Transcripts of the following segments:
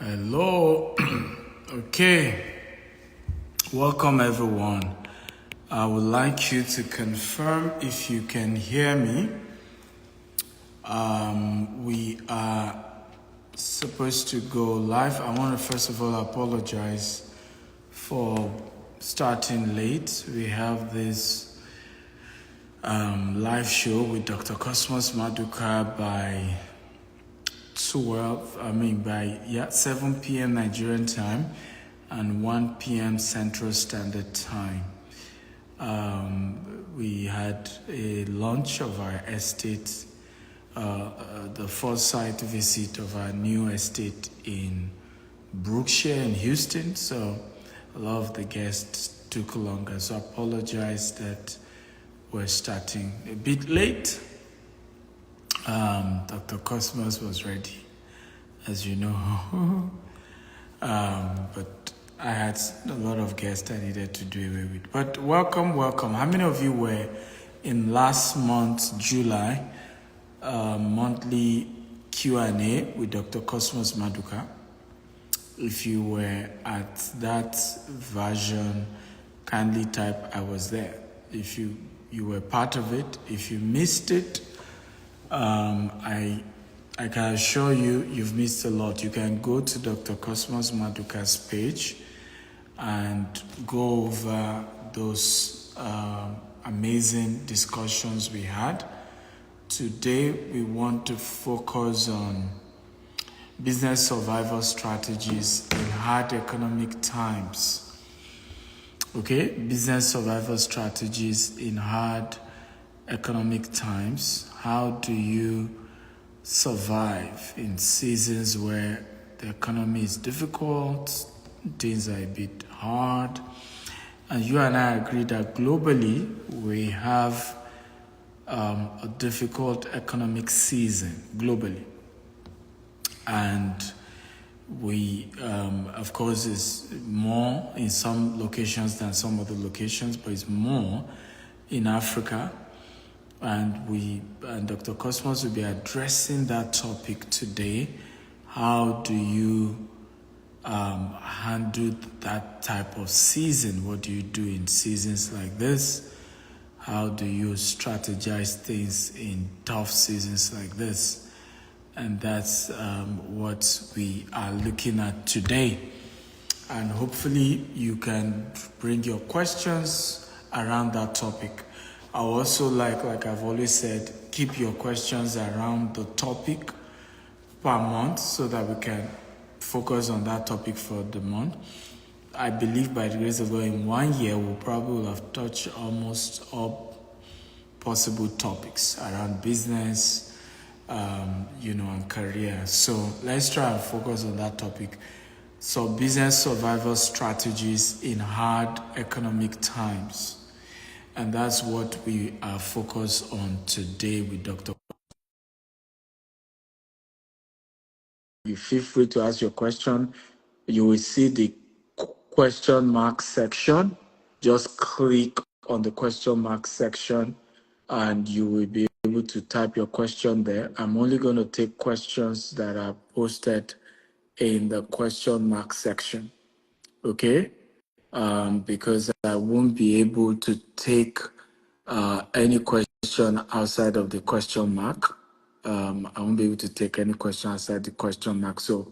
Hello. Okay. Welcome, everyone. I would like you to confirm if you can hear me. We are supposed to go live. I want to first of all apologize for starting late. We have this live show with Dr. Cosmas Maduka by 7 p.m. Nigerian time and 1 p.m. Central Standard Time. We had a launch of our estate, the foresight visit of our new estate in Brookshire in Houston. So a lot of the guests took longer. So I apologize that we're starting a bit late. Dr. Cosmos was ready, as you know. But I had a lot of guests I needed to do away with. But welcome. How many of you were in last month, July, monthly Q&A with Dr. Cosmas Maduka? If you were at that version, kindly type I was there. If you were part of it, if you missed it, I can assure you, you've missed a lot. You can go to Dr. Cosmas Maduka's page and go over those amazing discussions we had. Today, we want to focus on business survival strategies in hard economic times. Okay, business survival strategies in hard economic times. How do you survive in seasons where the economy is difficult, things are a bit hard? And you and I agree that globally we have a difficult economic season globally. And we, of course, is more in some locations than some other locations, but it's more in Africa. And Dr. Cosmos will be addressing that topic today. How do you handle that type of season? What do you do in seasons like this? How do you strategize things in tough seasons like this? And that's what we are looking at today. And hopefully you can bring your questions around that topic. I also like I've always said, keep your questions around the topic per month so that we can focus on that topic for the month. I believe by the grace of God, in 1 year, we'll probably have touched almost all possible topics around business, and career. So let's try and focus on that topic. So business survival strategies in hard economic times. And that's what we are focused on today with Dr. You feel free to ask your question. You will see the question mark section. Just click on the question mark section and you will be able to type your question there. I'm only going to take questions that are posted in the question mark section. Okay? Because I won't be able to take any question outside of the question mark. I won't be able to take any question outside the question mark. So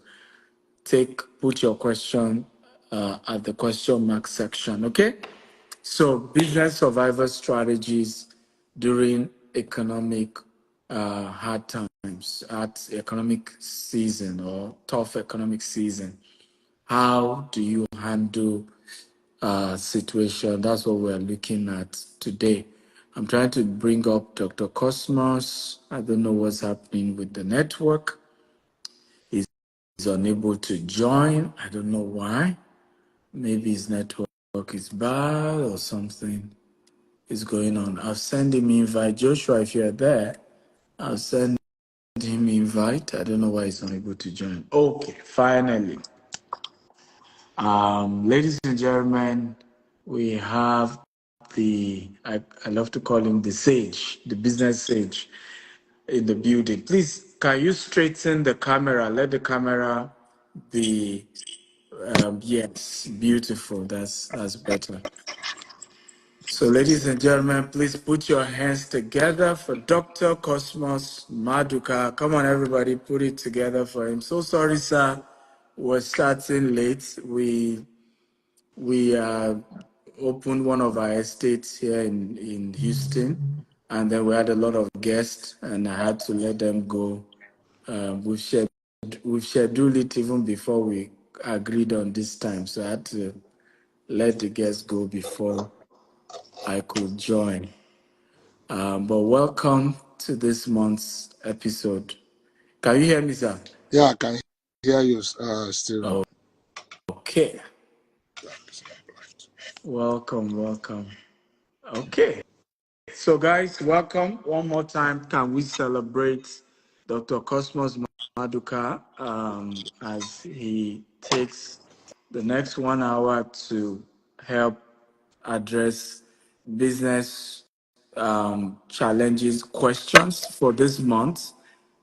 put your question at the question mark section, okay? So business survival strategies during economic hard times, at economic season or tough economic season. How do you handle situation? That's what we're looking at today. I'm trying to bring up Dr. Cosmos. I don't know what's happening with the network. He's unable to join. I don't know why. Maybe his network is bad or something is going on. I'll send him invite. Joshua, if you're there, I'll send him invite. I don't know why he's unable to join. Okay, finally. Ladies and gentlemen, we have I love to call him the sage, the business sage in the building. Please, can you straighten the camera? Let the camera be yes, beautiful. That's better. So, ladies and gentlemen, please put your hands together for Dr. Cosmas Maduka. Come on, everybody, put it together for him. So sorry, sir. We're starting late. We opened one of our estates here in Houston, and then we had a lot of guests, and I had to let them go. We've scheduled it even before we agreed on this time, so I had to let the guests go before I could join. But welcome to this month's episode. Can you hear me, sir? Yeah, I can hear you, Stephen. Okay. Welcome. Okay. So, guys, welcome one more time. Can we celebrate Dr. Cosmos Maduka as he takes the next 1 hour to help address business challenges, questions for this month,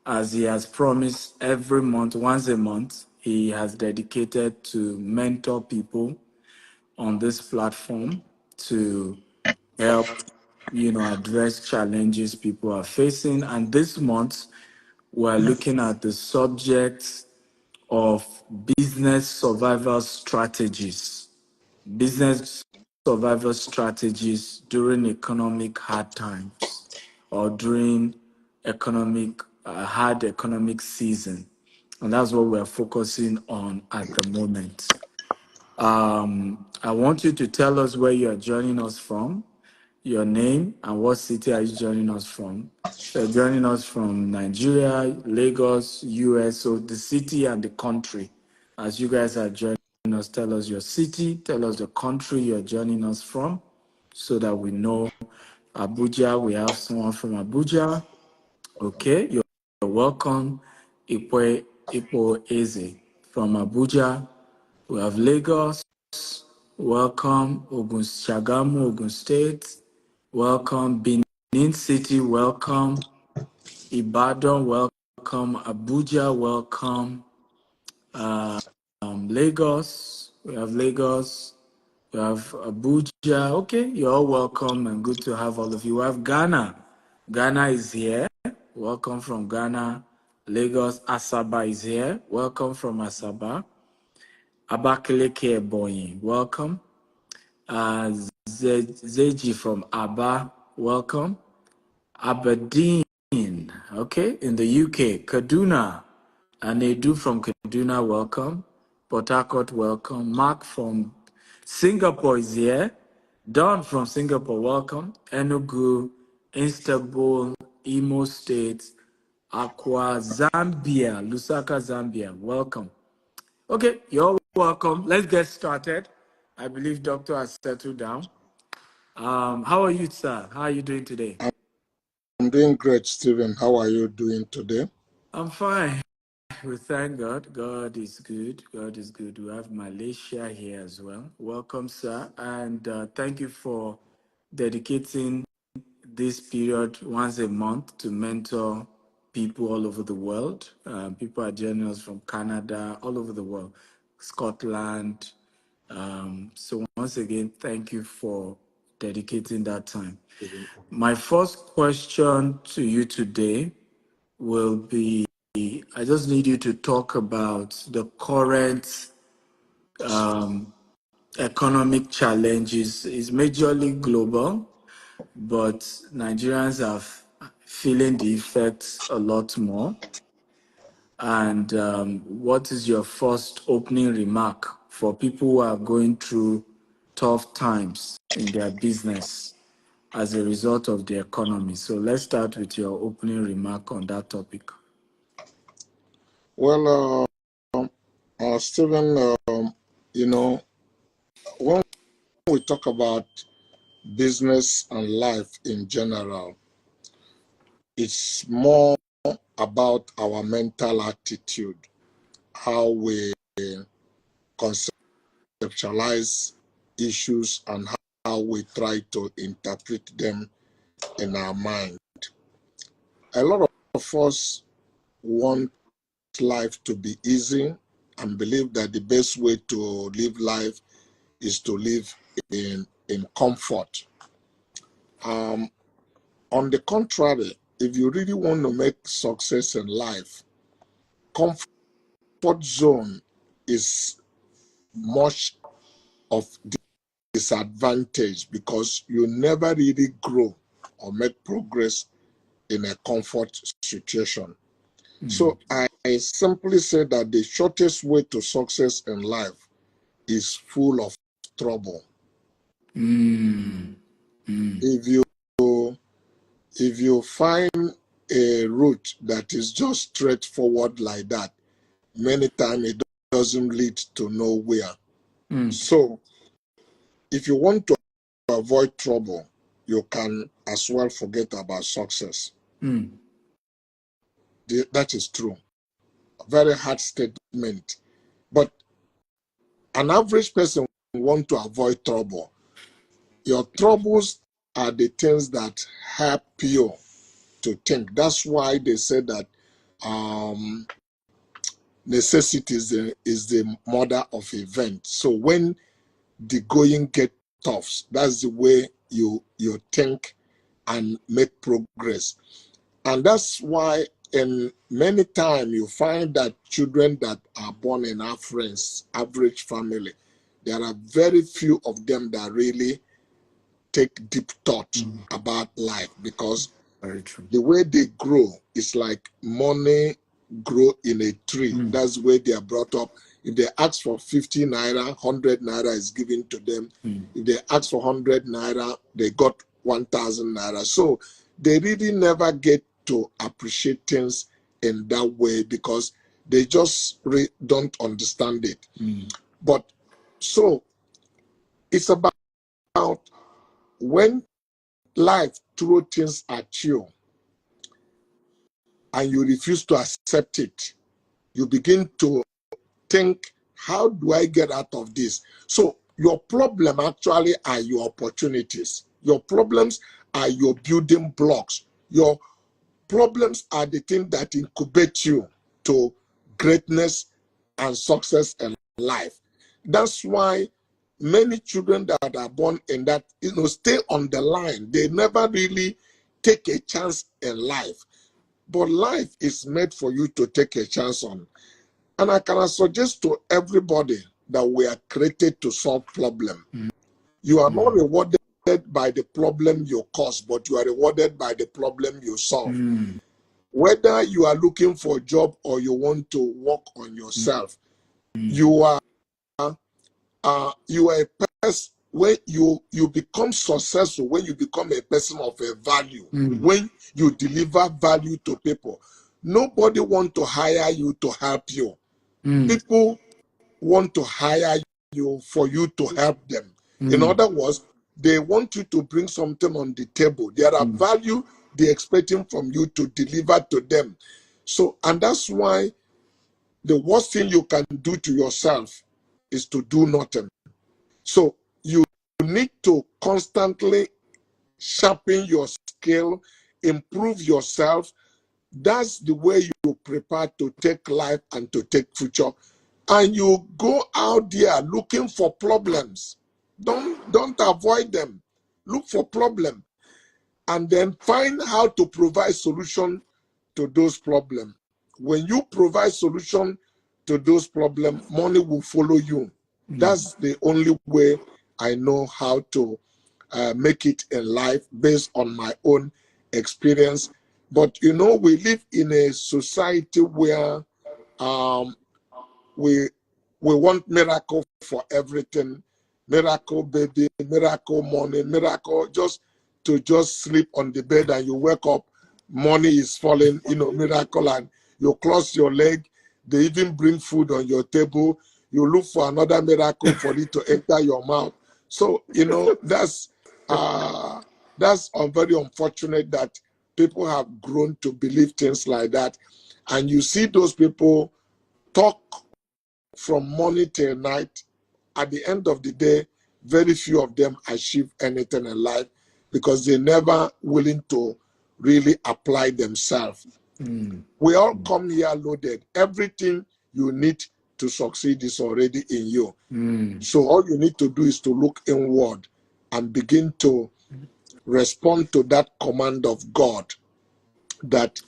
as he has promised every month, once a month, he has dedicated to mentor people on this platform to help address challenges people are facing. And this month we're looking at the subject of business survival strategies. Business survival strategies during economic hard times or during hard economic season. And that's what we're focusing on at the moment. I want you to tell us where you're joining us from, your name, and what city are you joining us from. So you're joining us from Nigeria, Lagos, US, so the city and the country. As you guys are joining us, tell us your city, tell us the country you're joining us from, so that we know. Abuja, we have someone from Abuja. Okay, you're welcome. Ipo Eze from Abuja. We have Lagos. Welcome. Shagamu, Ogun State. Welcome. Benin City. Welcome. Ibadan. Welcome. Abuja. Welcome. Lagos. We have Lagos. We have Abuja. Okay, you're all welcome and good to have all of you. We have Ghana. Ghana is here. Welcome from Ghana. Lagos. Asaba is here. Welcome from Asaba. Abakaliki Ebonyi. Welcome. Zeji from Aba. Welcome. Aberdeen. Okay, in the UK. Kaduna. Anedu from Kaduna. Welcome. Port Harcourt. Welcome. Mark from Singapore is here. Don from Singapore, welcome. Enugu, Istanbul, Imo State, Aqua, Zambia, Lusaka, Zambia, welcome. Okay, you're welcome. Let's get started. I believe Doctor has settled down. How are you, sir? How are you doing today? I'm doing great, Stephen. How are you doing today? I'm fine. We thank God. God is good. God is good. We have Malaysia here as well. Welcome, sir. And thank you for dedicating this period once a month to mentor people all over the world. People are joining us from Canada, all over the world, Scotland. So once again, thank you for dedicating that time. My first question to you today will be, I just need you to talk about the current economic challenges. It's majorly global, but Nigerians are feeling the effects a lot more. And what is your first opening remark for people who are going through tough times in their business as a result of the economy? So let's start with your opening remark on that topic. Well, Stephen, when we talk about business and life in general, it's more about our mental attitude, how we conceptualize issues and how we try to interpret them in our mind. A lot of us want life to be easy, and believe that the best way to live life is to live in comfort. On the contrary, if you really want to make success in life, comfort zone is much of disadvantage because you never really grow or make progress in a comfort situation. So I simply say that the shortest way to success in life is full of trouble. If you find a route that is just straightforward like that, many times it doesn't lead to nowhere. So if you want to avoid trouble, you can as well forget about success. That is true. A very hard statement. But an average person want to avoid trouble. Your troubles are the things that help you to think. That's why they say that necessity is the mother of event. So when the going get tough, that's the way you think and make progress. And that's why in many times you find that children that are born in average family, there are very few of them that really take deep thought about life, because the way they grow is like money grow in a tree. That's where they are brought up. If they ask for 50 naira, 100 naira is given to them. If they ask for 100 naira, they got 1,000 naira. So they really never get to appreciate things in that way because they just don't understand it. But so it's about when life throws things at you and you refuse to accept it, you begin to think, how do I get out of this? So your problem actually are your opportunities. Your problems are your building blocks. Your problems are the thing that incubate you to greatness and success in life. That's why many children that are born in that, stay on the line. They never really take a chance in life. But life is made for you to take a chance on. And I can suggest to everybody that we are created to solve problems. You are not rewarded by the problem you cause, but you are rewarded by the problem you solve. Whether you are looking for a job or you want to work on yourself, you are a person. When you become successful, when you become a person of a value, when you deliver value to people, nobody want to hire you to help you. People want to hire you for you to help them. In other words, they want you to bring something on the table. There are value they're expecting from you to deliver to them. So, and that's why the worst thing you can do to yourself is to do nothing. So you need to constantly sharpen your skill, improve yourself. That's the way you prepare to take life and to take future. And you go out there looking for problems. Don't avoid them. Look for problems. And then find how to provide solution to those problems. When you provide solution to those problems, money will follow you. That's the only way I know how to make it in life based on my own experience. But we live in a society where we want miracle for everything. Miracle baby, miracle money, miracle just sleep on the bed and you wake up, money is falling, miracle, and you cross your leg, they even bring food on your table, you look for another miracle for it to enter your mouth. So, that's very unfortunate that people have grown to believe things like that. And you see those people talk from morning till night. At the end of the day, very few of them achieve anything in life because they're never willing to really apply themselves. We all come here loaded. Everything you need to succeed is already in you. So all you need to do is to look inward and begin to respond to that command of God that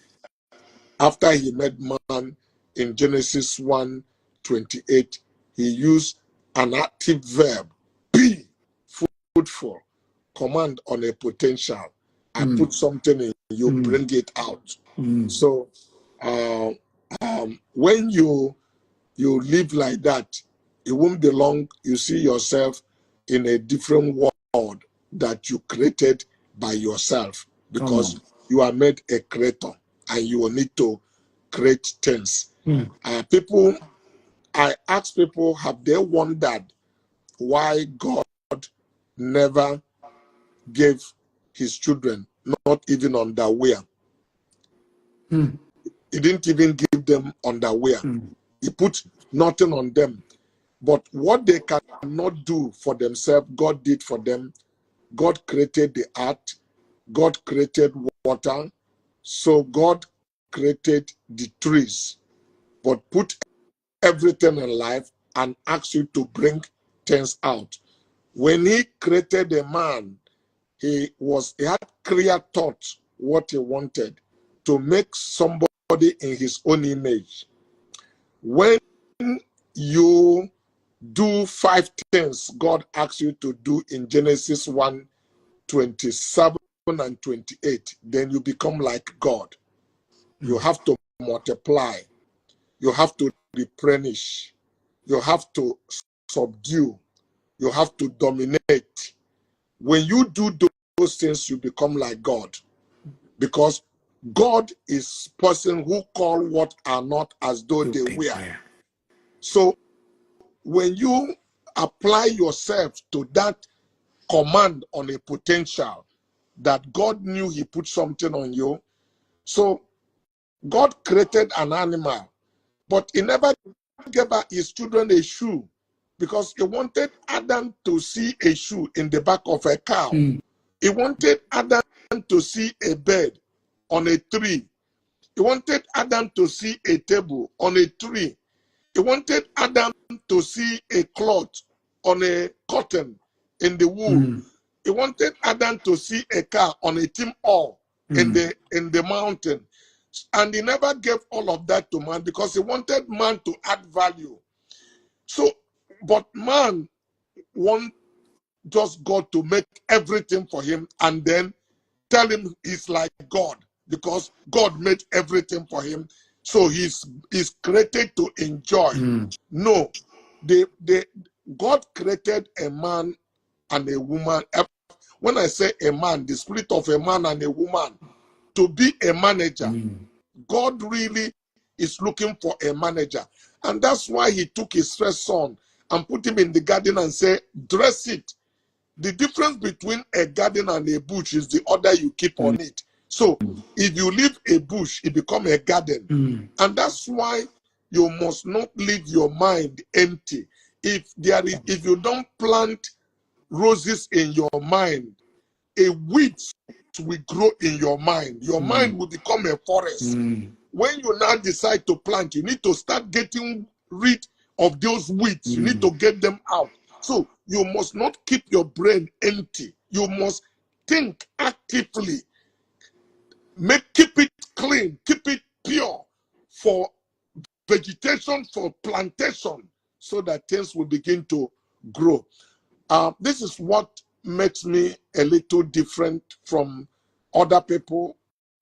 after he made man in Genesis 1:28, he used an active verb, be fruitful, command on a potential. I put something in you, bring it out. So when you live like that, it won't be long. You see yourself in a different world that you created by yourself, because you are made a creator and you will need to create things. I ask people, have they wondered why God never gave his children not even underwear? He didn't even give them underwear. He put nothing on them. But what they cannot do for themselves, God did for them. God created the earth. God created water. So God created the trees, but put everything in life and asked you to bring things out. When he created a man, he had clear thought what he wanted, to make somebody in his own image. When you do 5 things God asks you to do in Genesis 1:27 and 28, then you become like God. You have to multiply. You have to replenish. You have to subdue. You have to dominate. When you do those things, you become like God. Because God is person who call what are not as though they were. So when you apply yourself to that command on a potential that God knew he put something on you. So God created an animal, but he never gave his children a shoe, because he wanted Adam to see a shoe in the back of a cow. He wanted Adam to see a bed on a tree. He wanted Adam to see a table on a tree. He wanted Adam to see a cloth on a cotton in the wool. He wanted Adam to see a car on a tin oil in the mountain. And he never gave all of that to man, because he wanted man to add value. So, but man wants just God to make everything for him and then tell him he's like God, because God made everything for him. So he's created to enjoy. No, God created a man and a woman. When I say a man, the spirit of a man and a woman, to be a manager. God really is looking for a manager. And that's why he took his first son and put him in the garden and said, dress it. The difference between a garden and a bush is the order you keep on it. So if you leave a bush, it becomes a garden. And that's why you must not leave your mind empty. If you don't plant roses in your mind, a weed will grow in your mind. Your mind will become a forest. When you now decide to plant, you need to start getting rid of those weeds. You need to get them out. So you must not keep your brain empty. You must think actively. Keep it clean, keep it pure for vegetation, for plantation, so that things will begin to grow. This is what makes me a little different from other people,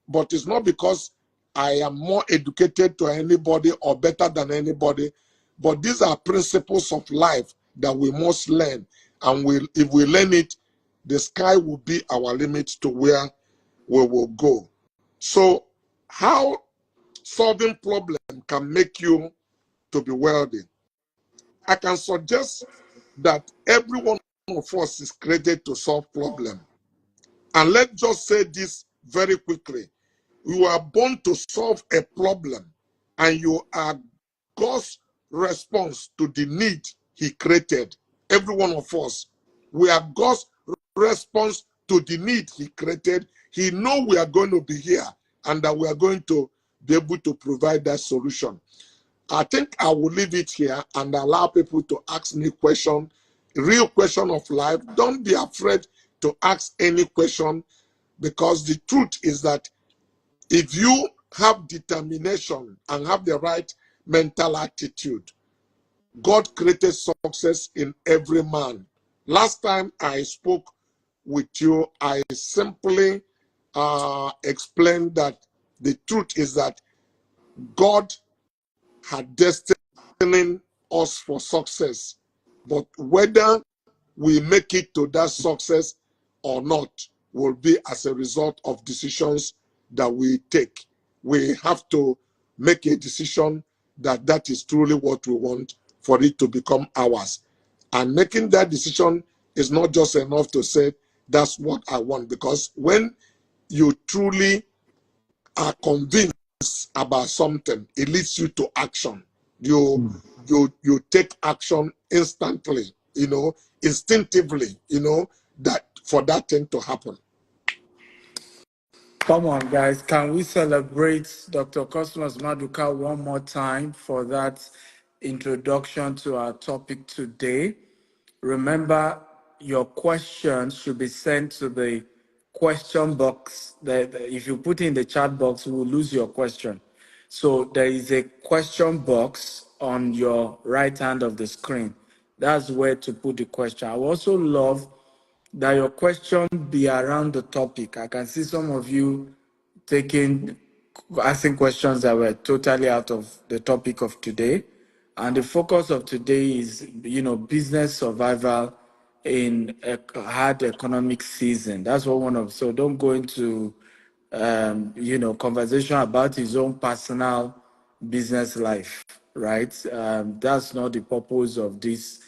but it's not because I am more educated to anybody or better than anybody, but these are principles of life that we must learn. And if we learn it, the sky will be our limit to where we will go. So how solving problem can make you to be wealthy? I can suggest that every one of us is created to solve problem. And let's just say this very quickly. You are born to solve a problem, and you are God's response to the need he created. Every one of us, we are God's response to the need he created. He knows we are going to be here and that we are going to be able to provide that solution. I think I will leave it here and allow people to ask me question, real question of life. Don't be afraid to ask any question, because the truth is that if you have determination and have the right mental attitude, God created success in every man. Last time I spoke with you, I simply explained that the truth is that God had destined us for success, but whether we make it to that success or not will be as a result of decisions that we take. We have to make a decision that that is truly what we want for it to become ours. And making that decision is not just enough to say, that's what I want, because when you truly are convinced about something, it leads you to action. You take action instantly, instinctively, that for that thing to happen. Come on, guys. Can we celebrate Dr. Cosmas Maduka one more time for that introduction to our topic today? Remember, your questions should be sent to the question box. If you put in the chat box, we will lose your question. So there is a question box on your right hand of the screen. That's where to put the question. I would also love that your question be around the topic. I can see some of you asking questions that were totally out of the topic of today. And the focus of today is, business survival in a hard economic season. That's what so don't go into, conversation about his own personal business life, right? That's not the purpose of this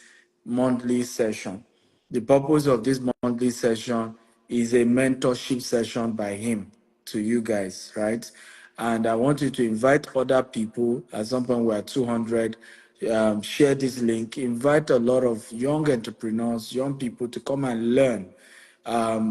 monthly session. The purpose of this monthly session is a mentorship session by him to you guys, right? And I want you to invite other people. At some point, we're 200. Share this link. Invite a lot of young entrepreneurs, young people to come and learn.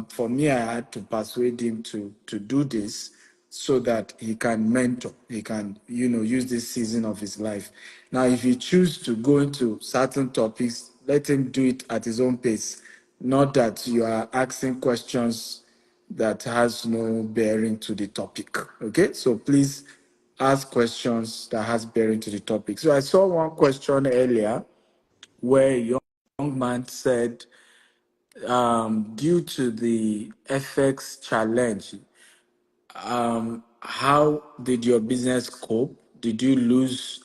For me, I had to persuade him to do this so that he can mentor. He can, use this season of his life. Now, if you choose to go into certain topics, let him do it at his own pace. Not that you are asking questions that has no bearing to the topic. Okay, so please ask questions that has bearing to the topic. So I saw one question earlier where a young man said, due to the FX challenge, how did your business cope? Did you lose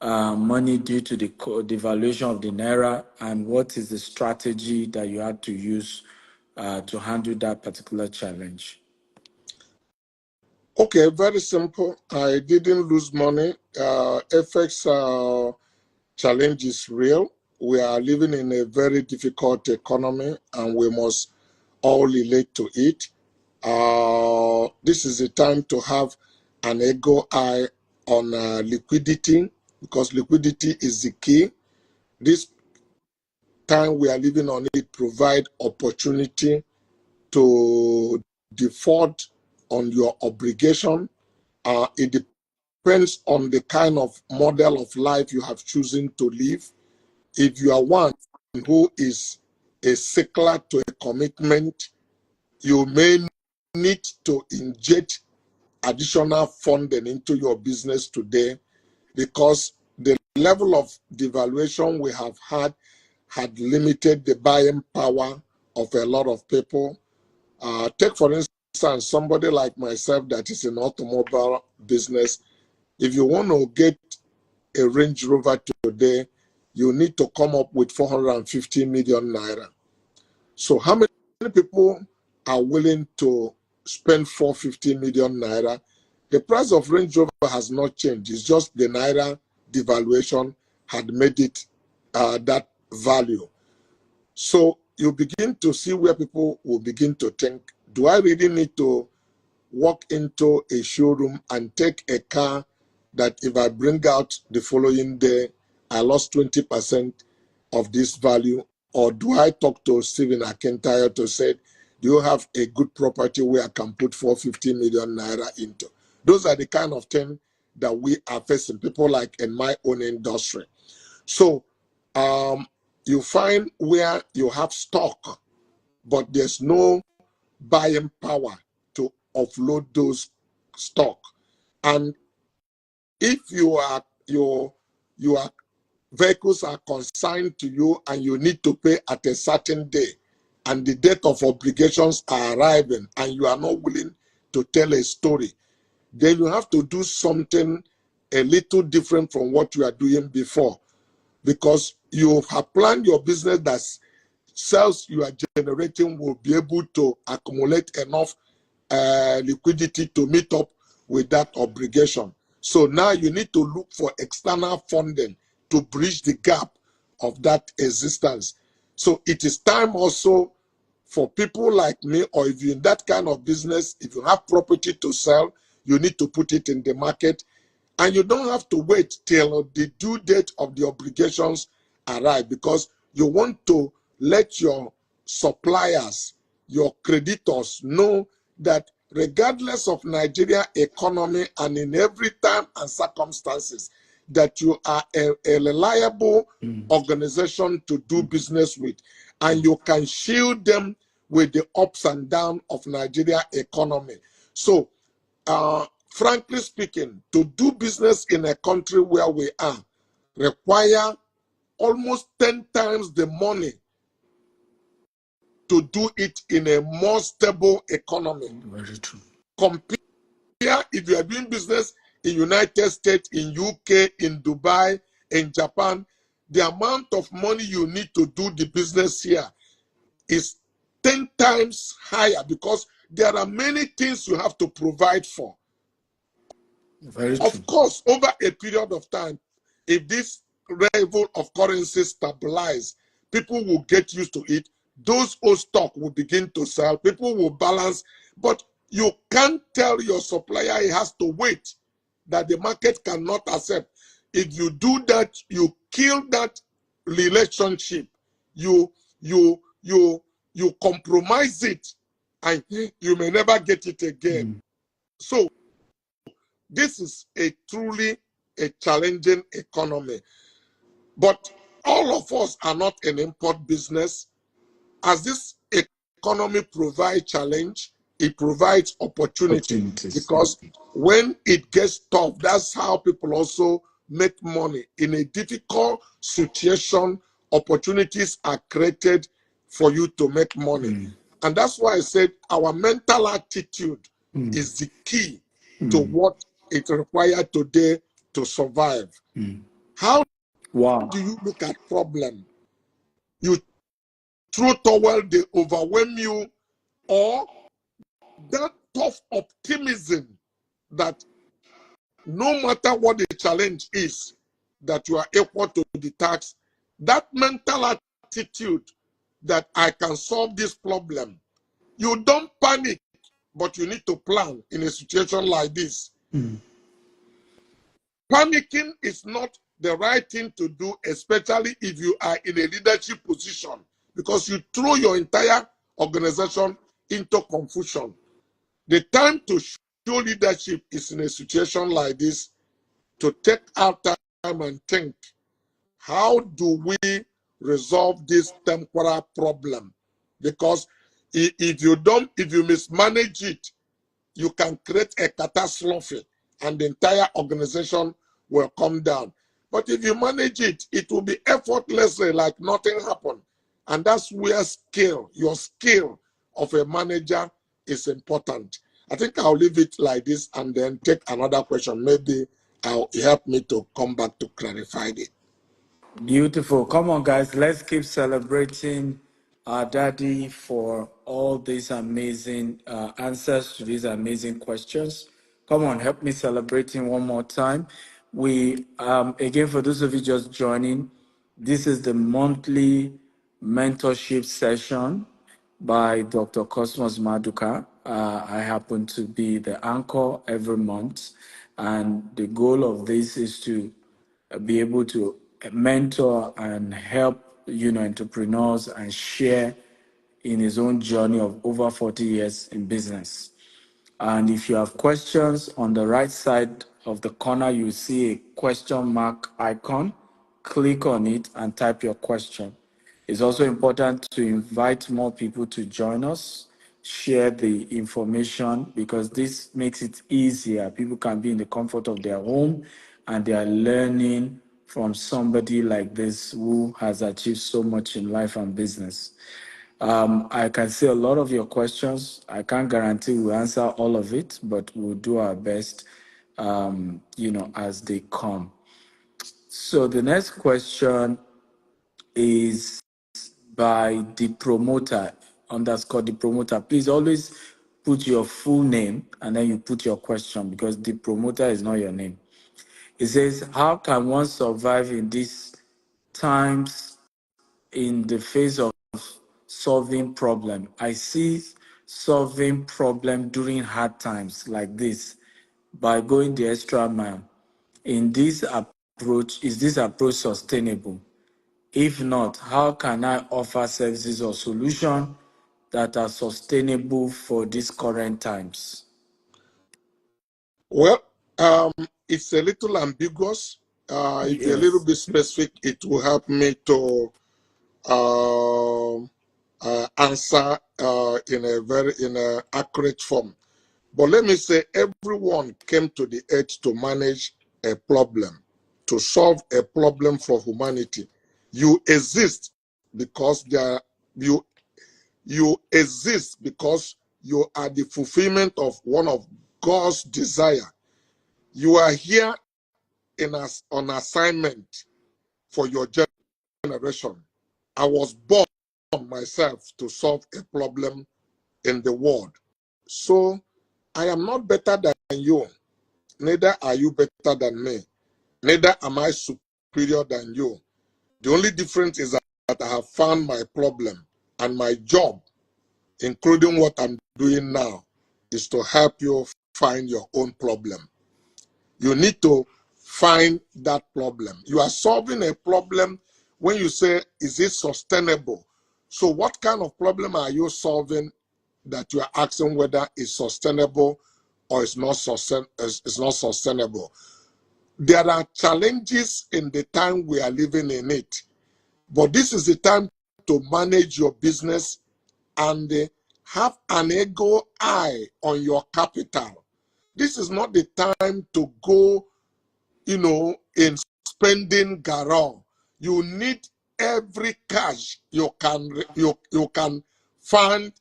money due to the devaluation of the naira? And what is the strategy that you had to use to handle that particular challenge? Okay, very simple. I didn't lose money. FX challenge is real. We are living in a very difficult economy, and we must all relate to it. This is the time to have an ego eye on liquidity, because liquidity is the key. This time we are living on it provide opportunity to default on your obligation. It depends on the kind of model of life you have chosen to live. If you are one who is a stickler to a commitment, you may need to inject additional funding into your business today, because the level of devaluation we have had limited the buying power of a lot of people. Take, for instance, somebody like myself that is in automobile business. If you want to get a Range Rover today, you need to come up with 450 million naira. So how many people are willing to spend 450 million naira? The price of Range Rover has not changed. It's just the naira devaluation had made it that value. So you begin to see where people will begin to think, do I really need to walk into a showroom and take a car that if I bring out the following day, I lost 20% of this value? Or do I talk to Stephen Akintayo to say, do you have a good property where I can put 450 million naira into? Those are the kind of things that we are facing, people like in my own industry. So you find where you have stock, but there's no buying power to offload those stock. And if your vehicles are consigned to you and you need to pay at a certain day, and the date of obligations are arriving, and you are not willing to tell a story, then you have to do something a little different from what you are doing before, because you have planned your business that sales you are generating will be able to accumulate enough liquidity to meet up with that obligation. So now you need to look for external funding to bridge the gap of that existence. So it is time also for people like me, or if you're in that kind of business, if you have property to sell, you need to put it in the market. And you don't have to wait till the due date of the obligations arrive, because you want to let your suppliers, your creditors know that regardless of Nigeria economy and in every time and circumstances, that you are a reliable organization to do business with, and you can shield them with the ups and downs of Nigeria economy. So, frankly speaking, to do business in a country where we are require almost 10 times the money to do it in a more stable economy. Very true. Compare if you are doing business in United States, in UK, in Dubai, in Japan, the amount of money you need to do the business here is 10 times higher, because there are many things you have to provide for. Very true. Of course, over a period of time, if this level of currency stabilize, people will get used to it. Those old stock will begin to sell. People will balance. But you can't tell your supplier he has to wait, that the market cannot accept. If you do that, you kill that relationship. You compromise it, and you may never get it again. So this is a truly a challenging economy. But all of us are not an import business. As this economy provides challenge, it provides opportunities. Because when it gets tough, that's how people also make money. In a difficult situation, opportunities are created for you to make money. And that's why I said our mental attitude is the key to what it requires today to survive. How do you look at problem? You throw towel, they overwhelm you, or that tough optimism that no matter what the challenge is, that you are equal to the task. That mental attitude that I can solve this problem. You don't panic, but you need to plan in a situation like this. Panicking is not the right thing to do, especially if you are in a leadership position, because you throw your entire organization into confusion. The time to show leadership is in a situation like this, to take out time and think, how do we resolve this temporal problem? Because if you mismanage it, you can create a catastrophe and the entire organization will come down. But if you manage it, it will be effortlessly like nothing happened. And that's where your skill of a manager is important. I think I'll leave it like this and then take another question. Maybe I'll help me to come back to clarify it. Beautiful. Come on, guys. Let's keep celebrating our daddy for all these amazing answers to these amazing questions. Come on, help me celebrate him one more time. We, again, for those of you just joining, this is the monthly mentorship session by Dr. Cosmas Maduka. I happen to be the anchor every month, and the goal of this is to be able to mentor and help entrepreneurs and share in his own journey of over 40 years in business. And if you have questions, on the right side of the corner, you see a question mark icon. Click on it and type your question. It's also important to invite more people to join us, share the information, because this makes it easier. People can be in the comfort of their home and they are learning from somebody like this who has achieved so much in life and business. I can see a lot of your questions. I can't guarantee we'll answer all of it, but we'll do our best, as they come. So the next question is by the promoter, underscore the promoter. Please always put your full name and then you put your question, because the promoter is not your name. It says, how can one survive in these times in the face of solving problem? I see solving problem during hard times like this by going the extra mile. In this approach, is this approach sustainable? If not, how can I offer services or solutions that are sustainable for these current times? Well, it's a little ambiguous. If you're a little Yes. bit specific, it will help me to answer in a accurate form. But let me say, everyone came to the earth to manage a problem, to solve a problem for humanity. You exist because you exist because you are the fulfillment of one of God's desire. You are here on assignment for your generation. I was born myself to solve a problem in the world. So I am not better than you. Neither are you better than me. Neither am I superior than you. The only difference is that I have found my problem, and my job, including what I'm doing now, is to help you find your own problem. You need to find that problem. You are solving a problem when you say, is it sustainable? So what kind of problem are you solving that you are asking whether it's sustainable or it's not sustainable? There are challenges in the time we are living in it, but this is the time to manage your business and have an ego eye on your capital. This is not the time to go, in spending galore. You need every cash you can find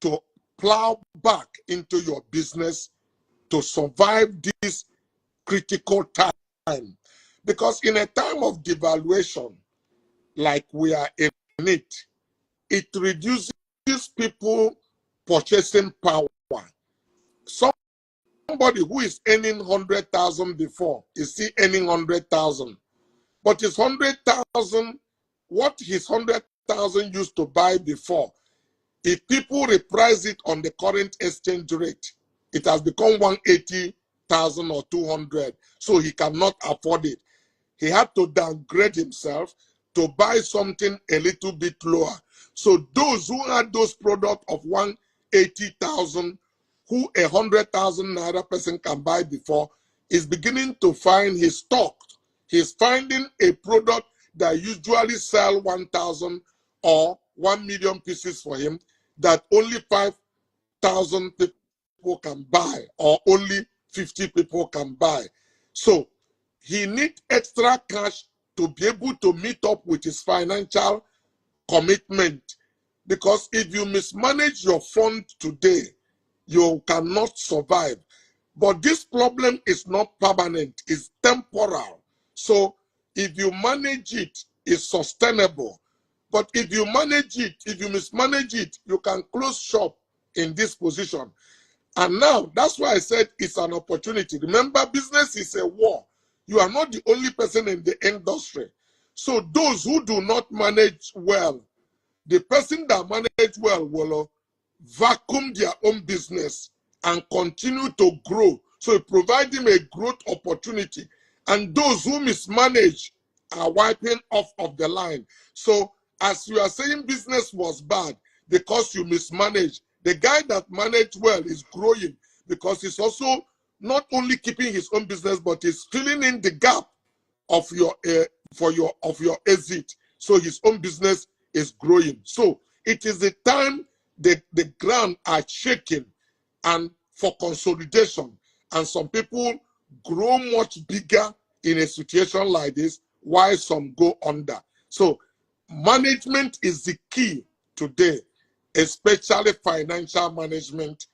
to plow back into your business to survive this critical time. Because in a time of devaluation, like we are in it, it reduces people purchasing power. Somebody who is earning 100,000 before is still earning 100,000, but his 100,000, what his 100,000 used to buy before, if people reprice it on the current exchange rate, it has become 180,000 or 200. So he cannot afford it. He had to downgrade himself to buy something a little bit lower. So those who had those products of 180,000, who 100,000 naira person can buy before, is beginning to find his stock. He's finding a product that usually sell 1,000 or 1 million pieces for him that only 5,000 people can buy, or only 50 people can buy. So he needs extra cash to be able to meet up with his financial commitment. Because if you mismanage your fund today, you cannot survive. But this problem is not permanent, it's temporal. So if you manage it, it's sustainable. But if you mismanage it, you can close shop in this position. And now, that's why I said it's an opportunity. Remember, business is a war. You are not the only person in the industry. So those who do not manage well, the person that manage well will vacuum their own business and continue to grow. So it provides them a growth opportunity. And those who mismanage are wiping off of the line. So as you are saying business was bad because you mismanaged, the guy that managed well is growing because he's also not only keeping his own business, but is filling in the gap of your exit. So his own business is growing. So it is the time that the ground are shaking and for consolidation. And some people grow much bigger in a situation like this, while some go under. So management is the key today, especially financial management.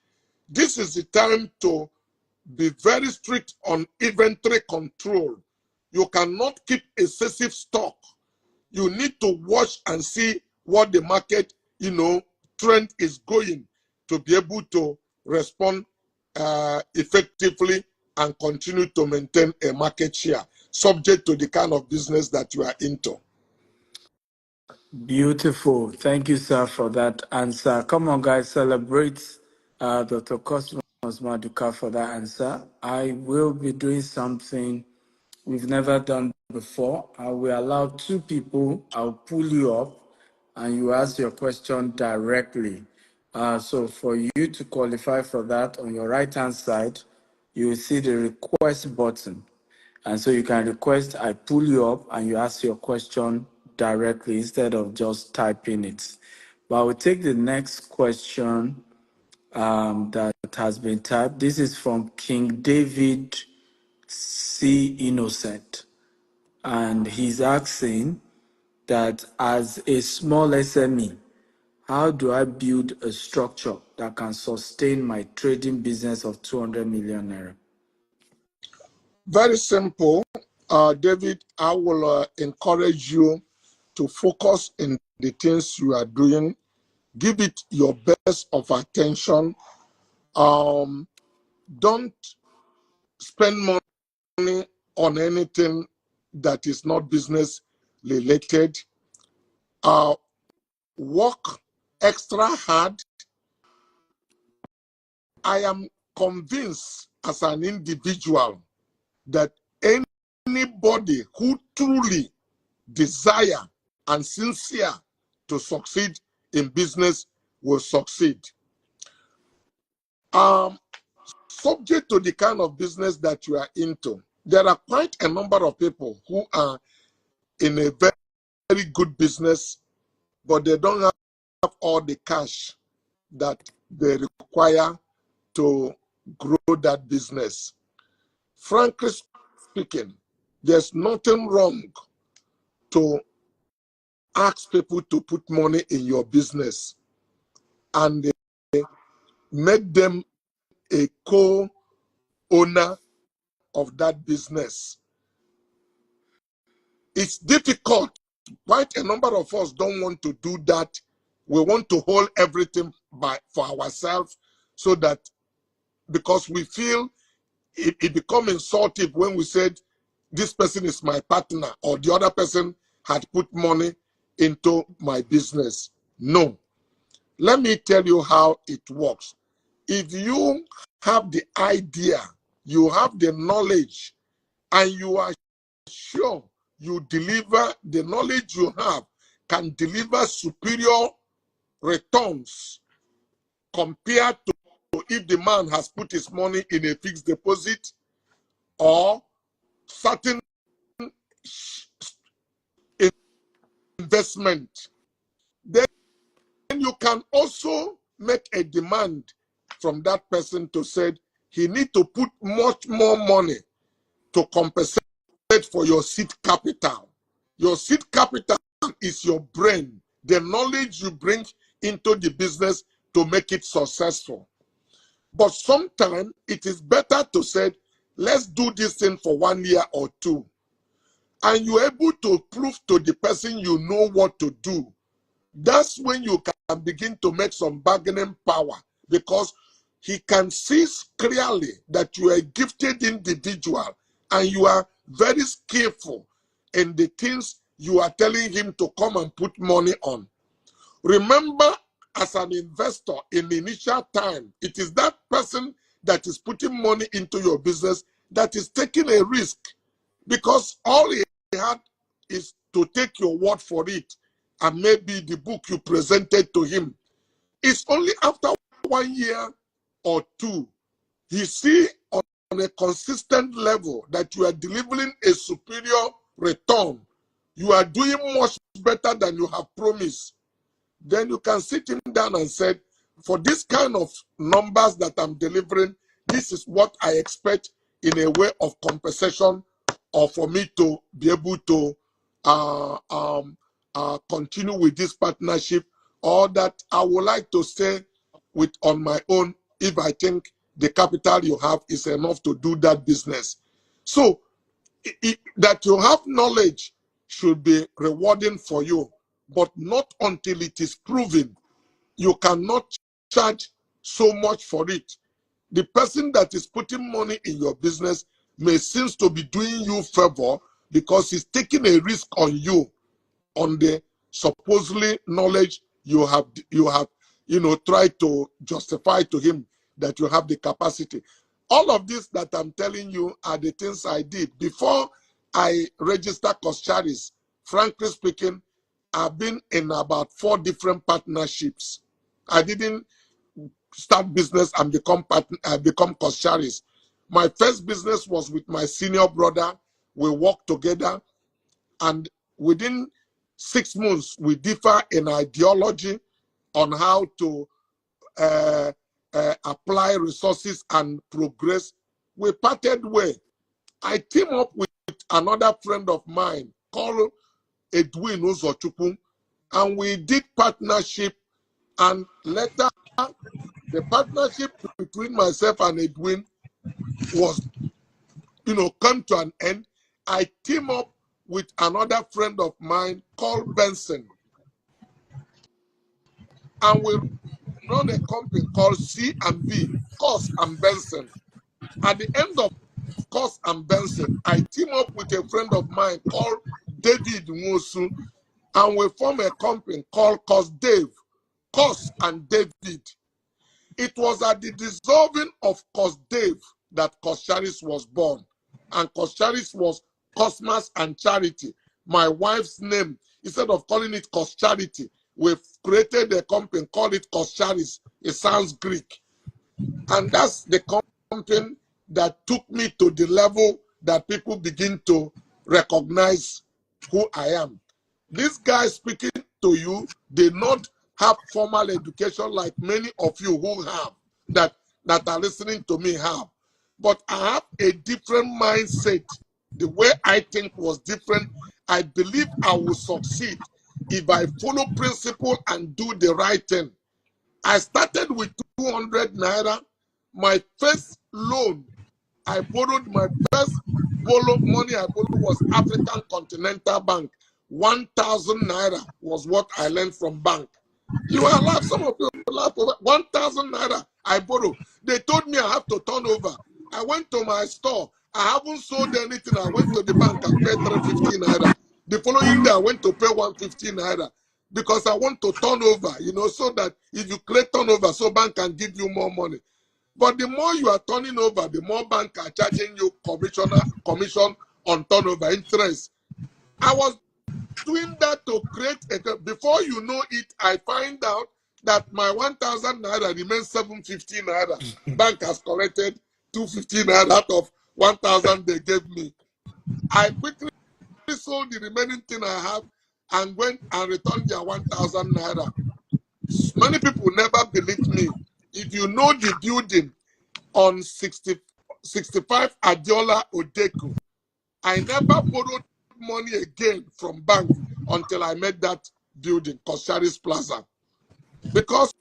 This is the time to be very strict on inventory control. You cannot keep excessive stock. You need to watch and see what the market, trend is going to be able to respond effectively and continue to maintain a market share, subject to the kind of business that you are into. Beautiful. Thank you, sir, for that answer. Come on, guys, celebrate Dr. Cosmas Maduka for that answer. I will be doing something we've never done before. I will allow two people, I'll pull you up, and you ask your question directly. So for you to qualify for that, on your right-hand side, you will see the request button. And so you can request, I pull you up and you ask your question directly instead of just typing it. But I will take the next question that has been typed. This is from King David C. Innocent. And he's asking that as a small SME, how do I build a structure that can sustain my trading business of 200 million naira? Very simple. David, I will encourage you to focus in the things you are doing. Give it your best of attention. Don't spend money on anything that is not business related. Work extra hard. I am convinced as an individual that anybody who truly desire and sincere to succeed in business will succeed. Subject to the kind of business that you are into, there are quite a number of people who are in a very, very good business, but they don't have all the cash that they require to grow that business. Frankly speaking, there's nothing wrong to ask people to put money in your business and make them a co-owner of that business. It's difficult. Quite a number of us don't want to do that. We want to hold everything for ourselves, so that, because we feel it becomes insulting when we said this person is my partner or the other person had put money into my business. No. Let me tell you how it works. If you have the idea, you have the knowledge, and you are sure you deliver, the knowledge you have can deliver superior returns compared to if the man has put his money in a fixed deposit or certain investment, then you can also make a demand from that person to say he need to put much more money to compensate for your seed capital. Your seed capital is your brain, the knowledge you bring into the business to make it successful. But sometimes it is better to say, let's do this thing for 1 year or 2. And you're able to prove to the person you know what to do. That's when you can begin to make some bargaining power, because he can see clearly that you are a gifted individual and you are very skillful in the things you are telling him to come and put money on. Remember, as an investor in the initial time, it is that person that is putting money into your business that is taking a risk, because all he had is to take your word for it and maybe the book you presented to him. It's only after 1 year or 2 he see on a consistent level, that you are delivering a superior return, you are doing much better than you have promised, then you can sit him down and say, for this kind of numbers that I'm delivering, this is what I expect in a way of compensation, or for me to be able to continue with this partnership, or that I would like to stay with on my own if I think the capital you have is enough to do that business. So that you have knowledge should be rewarding for you, but not until it is proven. You cannot charge so much for it. The person that is putting money in your business may seem to be doing you favor because he's taking a risk on you, on the supposedly knowledge you have tried to justify to him that you have the capacity. All of this that I'm telling you are the things I did before I registered Coscharis. Frankly speaking, I've been in about 4 different partnerships. I didn't start business and become Coscharis. My first business was with my senior brother. We worked together, and within 6 months, we differ in ideology on how to apply resources and progress. We parted way. I teamed up with another friend of mine called Edwin Uzochukwu, and we did partnership, and later the partnership between myself and Edwin was, come to an end. I teamed up with another friend of mine called Benson, and we run a company called C&B, Cos and Benson. At the end of Cos and Benson, I team up with a friend of mine called David Nwosu, and we form a company called Cos and David. It was at the dissolving of Cos Dave that Coscharis was born, and Coscharis was Cosmas and Charity. My wife's name, instead of calling it Coscharity, we've created a company, called it Coscharis. It sounds Greek. And that's the company that took me to the level that people begin to recognize who I am. These guys speaking to you, they not have formal education like many of you who have, that are listening to me have. But I have a different mindset. The way I think was different. I believe I will succeed if I follow principle and do the right thing. I started with 200 naira. My first loan, I borrowed, my first money I borrowed was African Continental Bank. 1,000 naira was what I learned from bank. You are laugh, some of you laugh over 1,000 naira I borrowed. They told me I have to turn over. I went to my store. I haven't sold anything. I went to the bank and paid 350 naira. The following day, I went to pay 150 naira because I want to turn over, so that if you create turnover, so bank can give you more money. But the more you are turning over, the more bank are charging you commission on turnover, interest. I was doing that to create before you know it, I find out that my 1,000 naira remains 750 naira. Bank has collected 250 naira out of 1,000 they gave me. I quickly sold the remaining thing I have and went and returned their 1,000 naira. Many people never believed me. If you know the building on 65 Adiola Odeku, I never borrowed money again from bank until I made that building, Coscharis Plaza. Because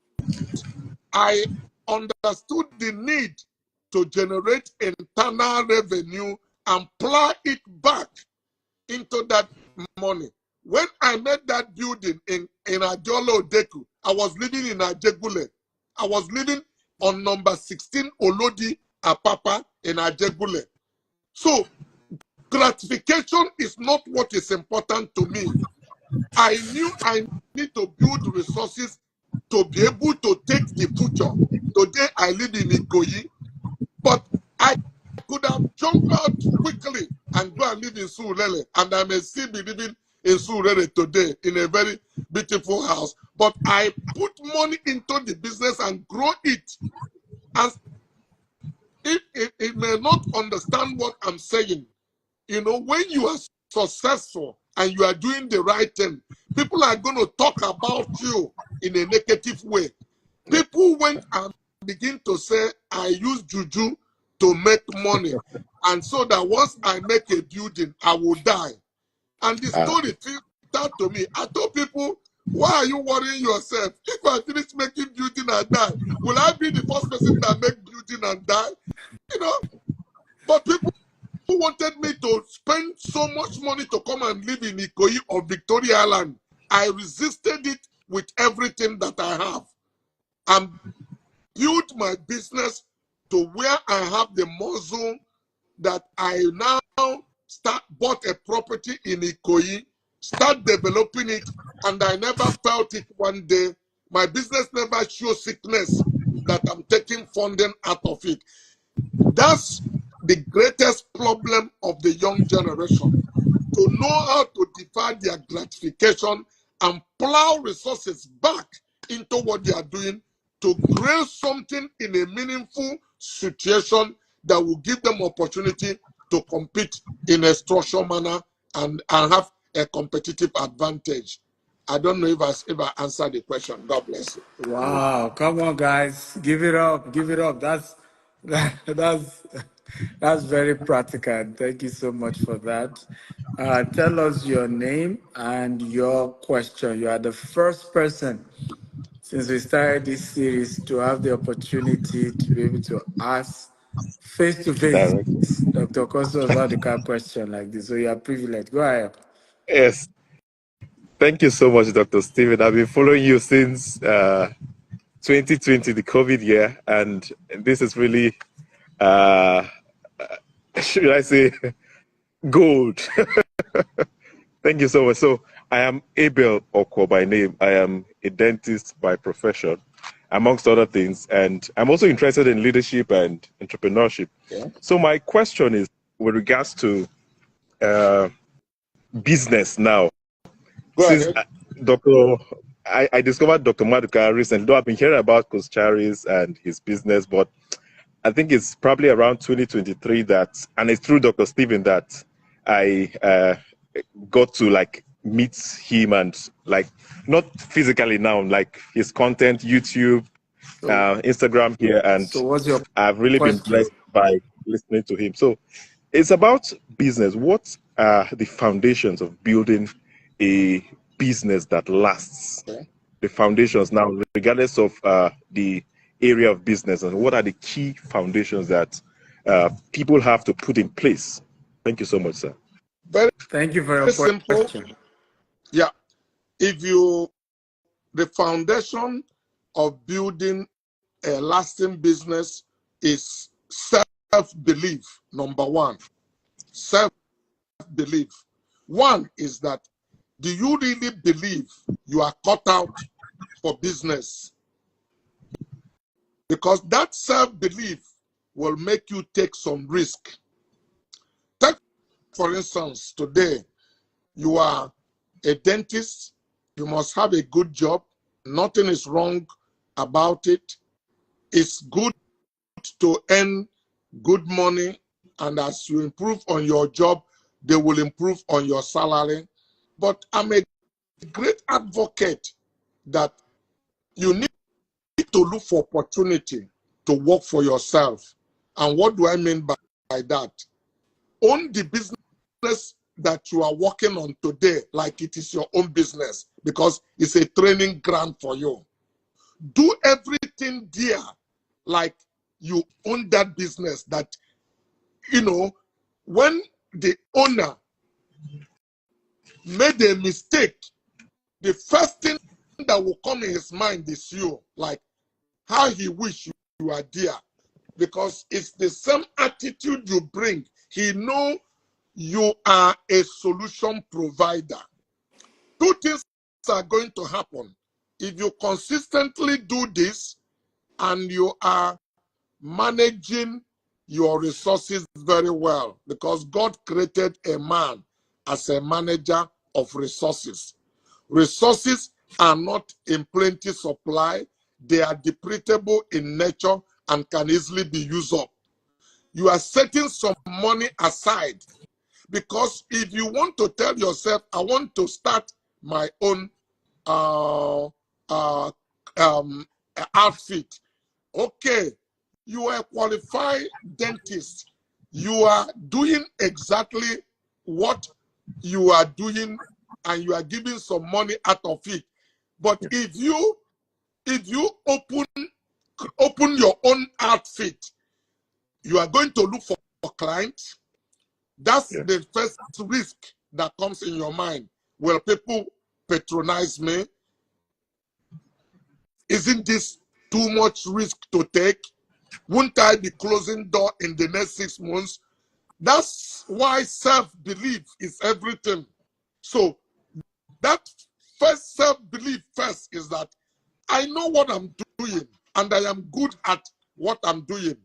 I understood the need to generate internal revenue and plow it back into that money. When I made that building in Adiola Odeku, I was living in Ajegule. I was living on number 16 Olodi Apapa in Ajegule. So gratification is not what is important to me. I knew I need to build resources to be able to take the future. Today I live in Ikoyi, but I could have jumped out quickly and go and live in Surulere, and I may still be living in Surulere today in a very beautiful house. But I put money into the business and grow it. And it may not understand what I'm saying. You know, when you are successful and you are doing the right thing, people are going to talk about you in a negative way. People went and begin to say, I use juju to make money. And so that once I make a building, I will die. And the story filtered to me. I told people, why are you worrying yourself? If I finish making building and die, will I be the first person that make building and die? You know, but people who wanted me to spend so much money to come and live in Ikoyi or Victoria Island, I resisted it with everything that I have. And built my business to where I have the muscle that I now bought a property in Ikoyi, start developing it, and I never felt it one day. My business never showed sickness that I'm taking funding out of it. That's the greatest problem of the young generation, to know how to divide their gratification and plow resources back into what they are doing to create something in a meaningful situation that will give them opportunity to compete in a structured manner and have a competitive advantage. I don't know if I answered the question. God bless you. Wow, come on, guys, give it up, give it up. That's very practical. Thank you so much for that. Tell us your name and your question. You are the first person since we started this series to have the opportunity to be able to ask face to face Directly. Dr. Cosmas Maduka question like this. So you are privileged. Go ahead. Yes. Thank you so much, Dr. Stephen. I've been following you since 2020, the COVID year, and this is really, should I say, gold. Thank you so much. So I am Abel Okwo by name. I am a dentist by profession, amongst other things, and I'm also interested in leadership and entrepreneurship. Yeah. So my question is with regards to business now. Go Since ahead. I discovered Dr. Maduka recently, though I've been hearing about Coach Charis and his business, but I think it's probably around 2023 that, and it's through Dr. Stephen that I got to like meet him and like, not physically now, like his content, YouTube, Instagram here, and So what's your I've really been question? blessed by listening to him. So it's about business. What are the foundations of building a business that lasts? Okay. The foundations now, regardless of the area of business, and what are the key foundations that people have to put in place? Thank you so much, sir. Very, Thank you for your very simple. question. Yeah. The foundation of building a lasting business is self-belief, number one. Self-belief. One is that, do you really believe you are cut out for business? Because that self-belief will make you take some risk. Take, for instance, today, you are a dentist, you must have a good job. Nothing is wrong about it. It's good to earn good money, and as you improve on your job, they will improve on your salary. But I'm a great advocate that you need to look for opportunity to work for yourself. And what do I mean by that? Own the business that you are working on today like it is your own business, because it's a training ground for you. Do everything there like you own that business, that, you know, when the owner made a mistake, the first thing that will come in his mind is you, like how he wish you are there, because it's the same attitude you bring. He know you are a solution provider. Two things are going to happen. If you consistently do this and you are managing your resources very well, because God created a man as a manager of resources. Resources are not in plenty supply. They are depletable in nature and can easily be used up. you are setting some money aside. Because if you want to tell yourself, I want to start my own outfit, okay, you are a qualified dentist. You are doing exactly what you are doing, and you are giving some money out of it. But if you open your own outfit, you are going to look for clients. That's the first risk that comes in your mind. Will people patronize me? Isn't this too much risk to take? Won't I be closing door in the next 6 months? That's why self-belief is everything. So that first self-belief first is that I know what I'm doing and I am good at what I'm doing.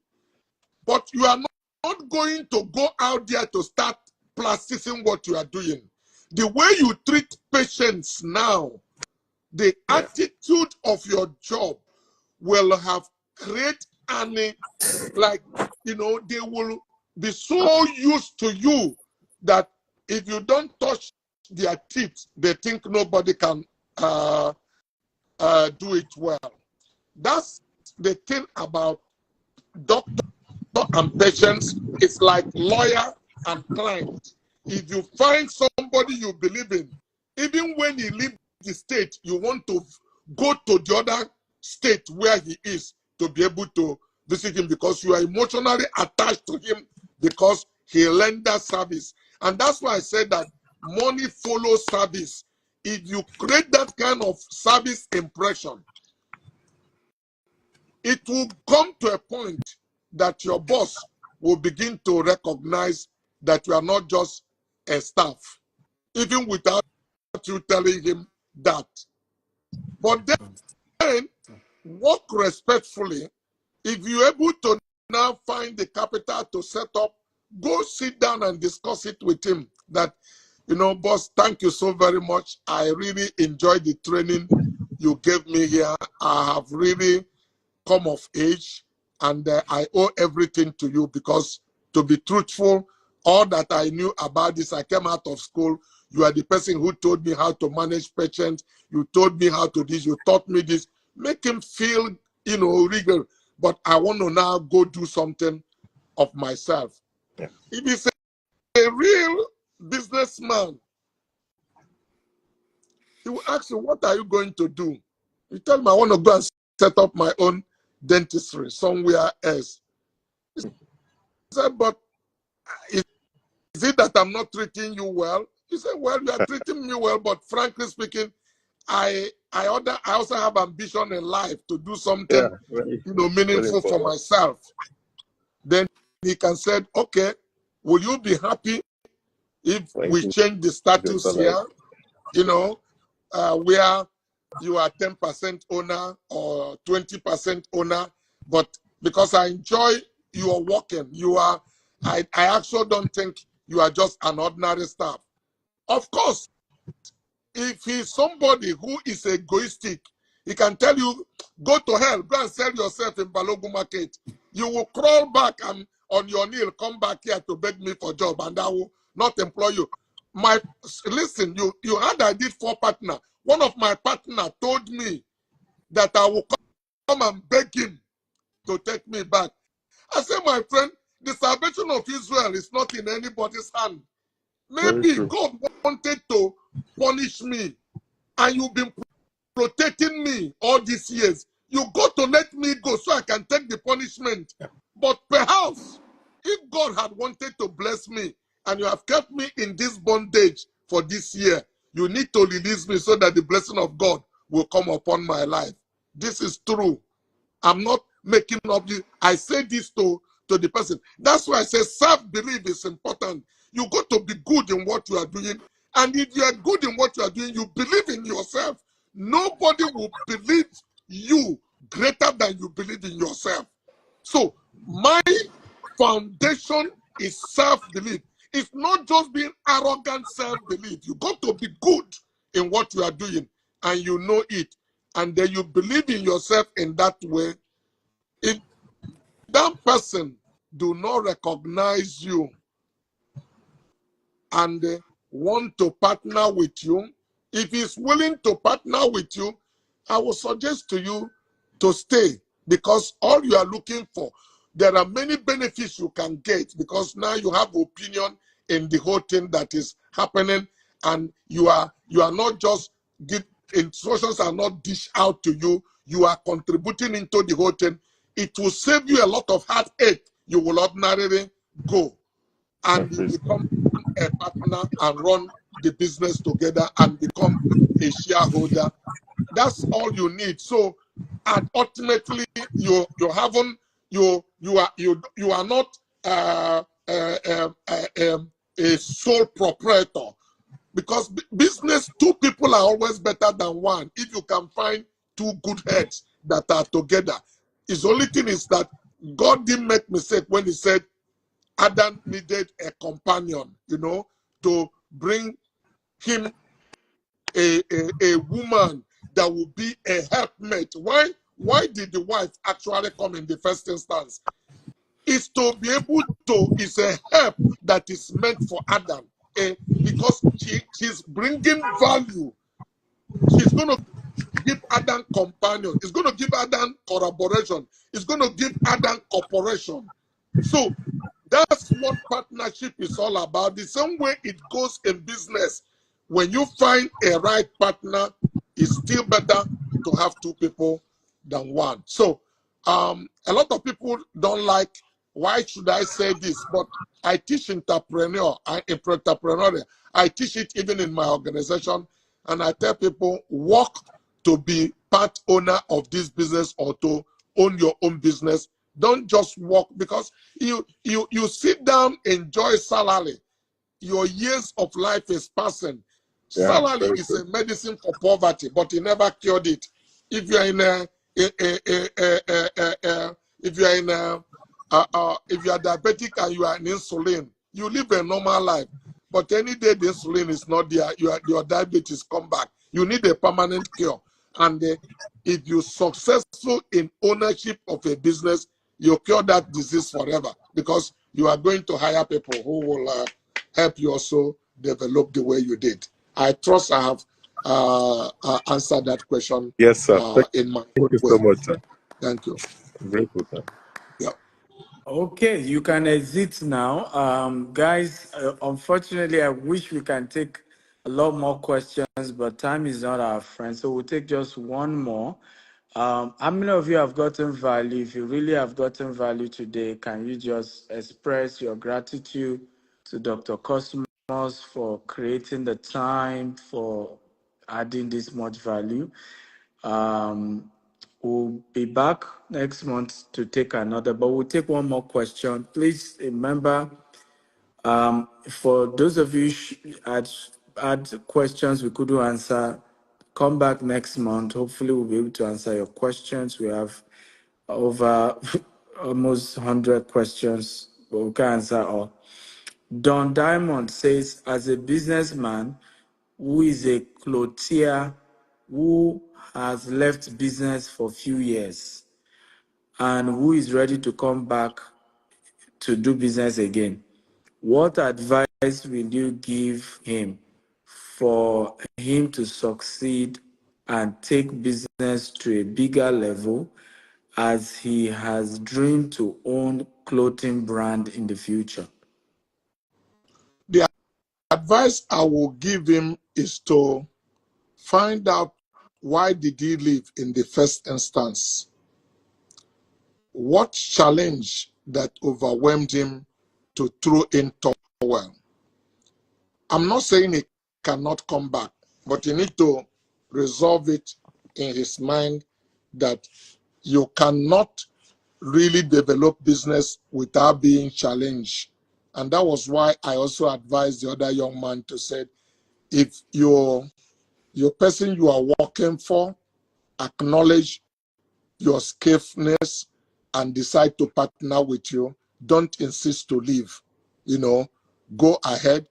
But you are not going to go out there to start practicing what you are doing. The way you treat patients now, the attitude of your job will have created like, they will be so used to you that if you don't touch their teeth, they think nobody can do it well. That's the thing about doctor and patients. It's like lawyer and client. If you find somebody you believe in, even when he leaves the state, you want to go to the other state where he is to be able to visit him, because you are emotionally attached to him because he renders service. And that's why I said that money follows service. If you create that kind of service impression, it will come to a point that your boss will begin to recognize that you are not just a staff, even without you telling him that. But then, work respectfully. If you're able to now find the capital to set up, go sit down and discuss it with him. That, boss, thank you so very much. I really enjoyed the training you gave me here. I have really come of age, and I owe everything to you, because, to be truthful, all that I knew about this, I came out of school. You are the person who told me how to manage patients. You told me how to this. You taught me this. Make him feel, rigor. But I want to now go do something of myself. Yeah. If he's a real businessman, he will ask you, what are you going to do? You tell him, I want to go and set up my own dentistry somewhere else. He said, but is it that I'm not treating you well? He said, well, you are treating me well, but frankly speaking, I also have ambition in life to do something meaningful for myself. Then he can say, okay, will you be happy if we change the status here? Where you are 10% owner or 20% owner, but because I enjoy your working, I actually don't think you are just an ordinary staff. Of course, if he's somebody who is egoistic, he can tell you, go to hell, go and sell yourself in Balogu Market. You will crawl back and on your knee, come back here to beg me for a job, and I will not employ you. Listen, you heard I did 4 partners. One of my partners told me that I will come and beg him to take me back. I said, my friend, the salvation of Israel is not in anybody's hand. Maybe God wanted to punish me, and you've been protecting me all these years. You got to let me go so I can take the punishment. But perhaps if God had wanted to bless me, and you have kept me in this bondage for this year, you need to release me so that the blessing of God will come upon my life. This is true. I'm not making up this. I say this to the person. That's why I say self-belief is important. You got to be good in what you are doing. And if you are good in what you are doing, you believe in yourself. Nobody will believe you greater than you believe in yourself. So my foundation is self-belief. It's not just being arrogant self-belief. You got to be good in what you are doing, and you know it. And then you believe in yourself in that way. If that person do not recognize you and want to partner with you, if he's willing to partner with you, I will suggest to you to stay, because all you are looking for, there are many benefits you can get, because now you have opinion in the whole thing that is happening, and you are not just instructions are not dished out to you, you are contributing into the whole thing. It will save you a lot of heartache. You will ordinarily go and you become a partner and run the business together and become a shareholder. That's all you need. So, and ultimately, you are not a sole proprietor, because business, two people are always better than one. If you can find two good heads that are together, his only thing is that God didn't make mistake when He said Adam needed a companion, to bring him a woman that would be a helpmate. Why did the wife actually come in the first instance? It's to be able to, it's a help that is meant for Adam, because she's bringing value. She's going to give Adam companion. It's going to give Adam collaboration. It's going to give Adam cooperation. So that's what partnership is all about. The same way it goes in business. When you find a right partner, it's still better to have two people than one. So a lot of people don't like, why should I say this? But I teach entrepreneurial. I teach it even in my organization. And I tell people, work to be part owner of this business or to own your own business. Don't just work, because you sit down, enjoy salary. Your years of life is passing. Yeah, Salary is a medicine for poverty, but it never cured it. If you are in if you are diabetic and you are on insulin, you live a normal life. But any day the insulin is not there, your diabetes come back. You need a permanent cure. And if you're successful in ownership of a business, you cure that disease forever, because you are going to hire people who will help you also develop the way you did. I trust I have answered that question. Yes, sir. In my Thank you way. so much, sir. Thank you. Grateful, sir. Yeah. Okay, you can exit now. Guys, unfortunately, I wish we can take a lot more questions, but time is not our friend. So we'll take just one more. How many of you have gotten value? If you really have gotten value today, can you just express your gratitude to Dr. Cosmos for creating the time, for adding this much value? We'll be back next month to take another, but we'll take one more question. Please remember, for those of you had questions we couldn't answer, come back next month. Hopefully, we'll be able to answer your questions. We have over almost 100 questions, but we can't answer all. Don Diamond says, as a businessman who is a clothier who has left business for a few years and who is ready to come back to do business again, what advice will you give him for him to succeed and take business to a bigger level, as he has dreamed to own clothing brand in the future? The advice I will give him is to find out, why did he leave in the first instance? What challenge that overwhelmed him to throw in towel? I'm not saying he cannot come back, but you need to resolve it in his mind that you cannot really develop business without being challenged. And that was why I also advised the other young man to say, if your person you are working for acknowledge your skillfulness and decide to partner with you, don't insist to leave. Go ahead,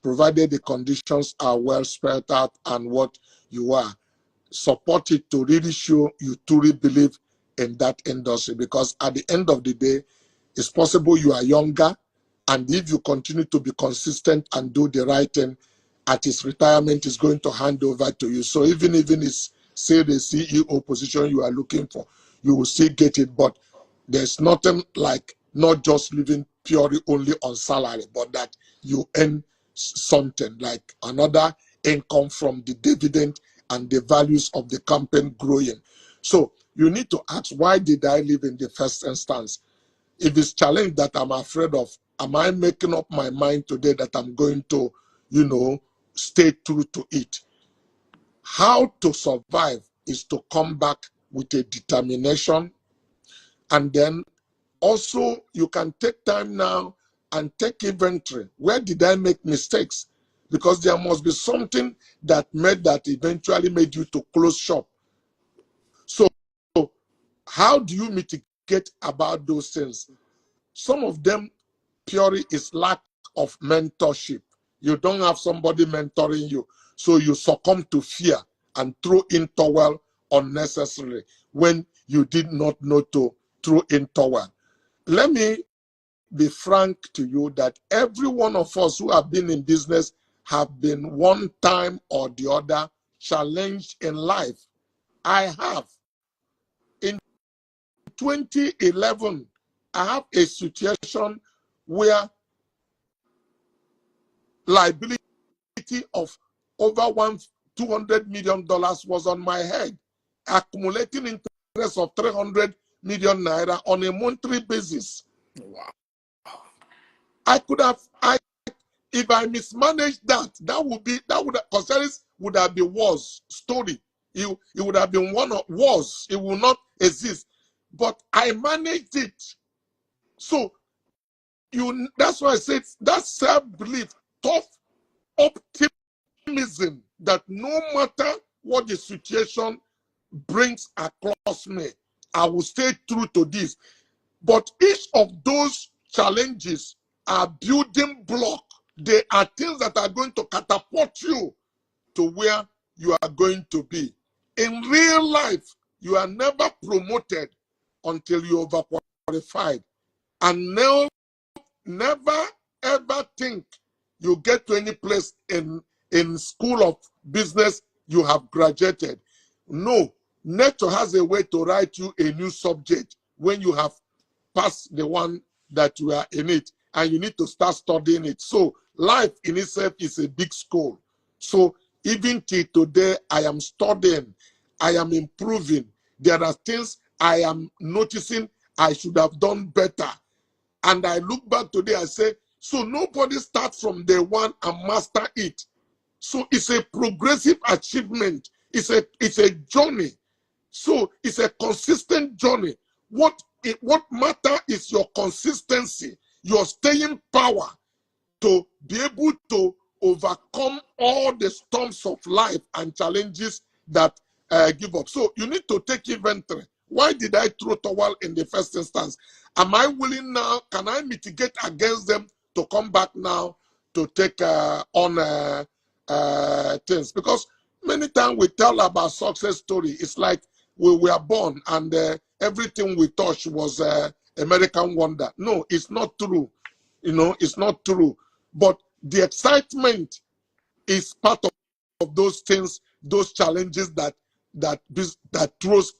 provided the conditions are well spelled out and what you are. Support it to really show you truly believe in that industry, because at the end of the day, It's possible you are younger, and if you continue to be consistent and do the right thing, at his retirement, is going to hand over to you. So even it's, say, the CEO position you are looking for, you will still get it. But there's nothing like not just living purely only on salary, but that you earn something like another income from the dividend and the values of the company growing. So you need to ask, why did I live in the first instance? If it's challenge that I'm afraid of, am I making up my mind today that I'm going to, stay true to it? How to survive is to come back with a determination, and then also you can take time now and take inventory. Where did I make mistakes? Because there must be something that eventually made you to close shop. So how do you mitigate about those things? Some of them purely is lack of mentorship. You don't have somebody mentoring you, so you succumb to fear and throw in towel unnecessarily when you did not know to throw in towel. Let me be frank to you that every one of us who have been in business have been one time or the other challenged in life. I have. In 2011, I have a situation where liability of over $200 million was on my head, accumulating interest of 300 million naira on a monthly basis. Wow. I could have, if I mismanaged that, Concerns would have been worse story. It would have been one of worse. It will not exist. But I managed it. So that's why I said that self-belief, tough optimism that no matter what the situation brings across me, I will stay true to this. But each of those challenges are building block. They are things that are going to catapult you to where you are going to be. In real life, you are never promoted until you overqualified. And never ever think you get to any place in school of business you have graduated. No, nature has a way to write you a new subject when you have passed the one that you are in it, and you need to start studying it. So life in itself is a big school. So even till today, I am studying, I am improving. There are things I am noticing I should have done better. And I look back today, I say, so nobody starts from day one and master it. So it's a progressive achievement. It's a journey. So it's a consistent journey. What matter is your consistency, your staying power to be able to overcome all the storms of life and challenges that give up. So you need to take inventory. Why did I throw towel in the first instance? Am I willing now? Can I mitigate against them to come back now to take on things? Because many times we tell about success story. It's like we were born and everything we touch was American wonder. No, it's not true. It's not true. But the excitement is part of those things, those challenges that throws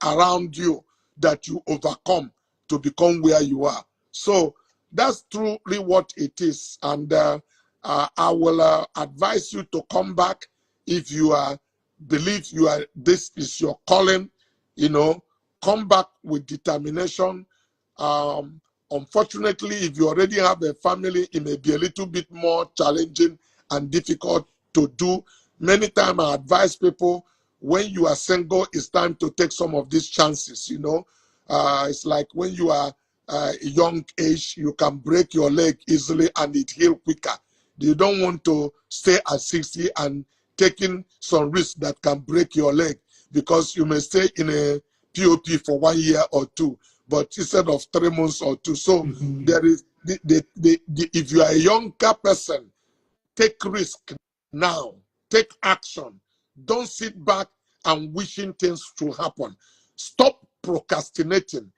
around you, that you overcome to become where you are. So that's truly what it is. And I will advise you to come back if you believe this is your calling. Come back with determination. Unfortunately, if you already have a family, it may be a little bit more challenging and difficult to do. Many times I advise people, when you are single, it's time to take some of these chances. It's like when you are a young age, you can break your leg easily and it heals quicker. You don't want to stay at 60 and taking some risks that can break your leg, because you may stay in a POP for 1 year or two, but instead of 3 months or two. So there is if you are a younger person, take risk now, take action. Don't sit back and wishing things to happen. Stop procrastinating.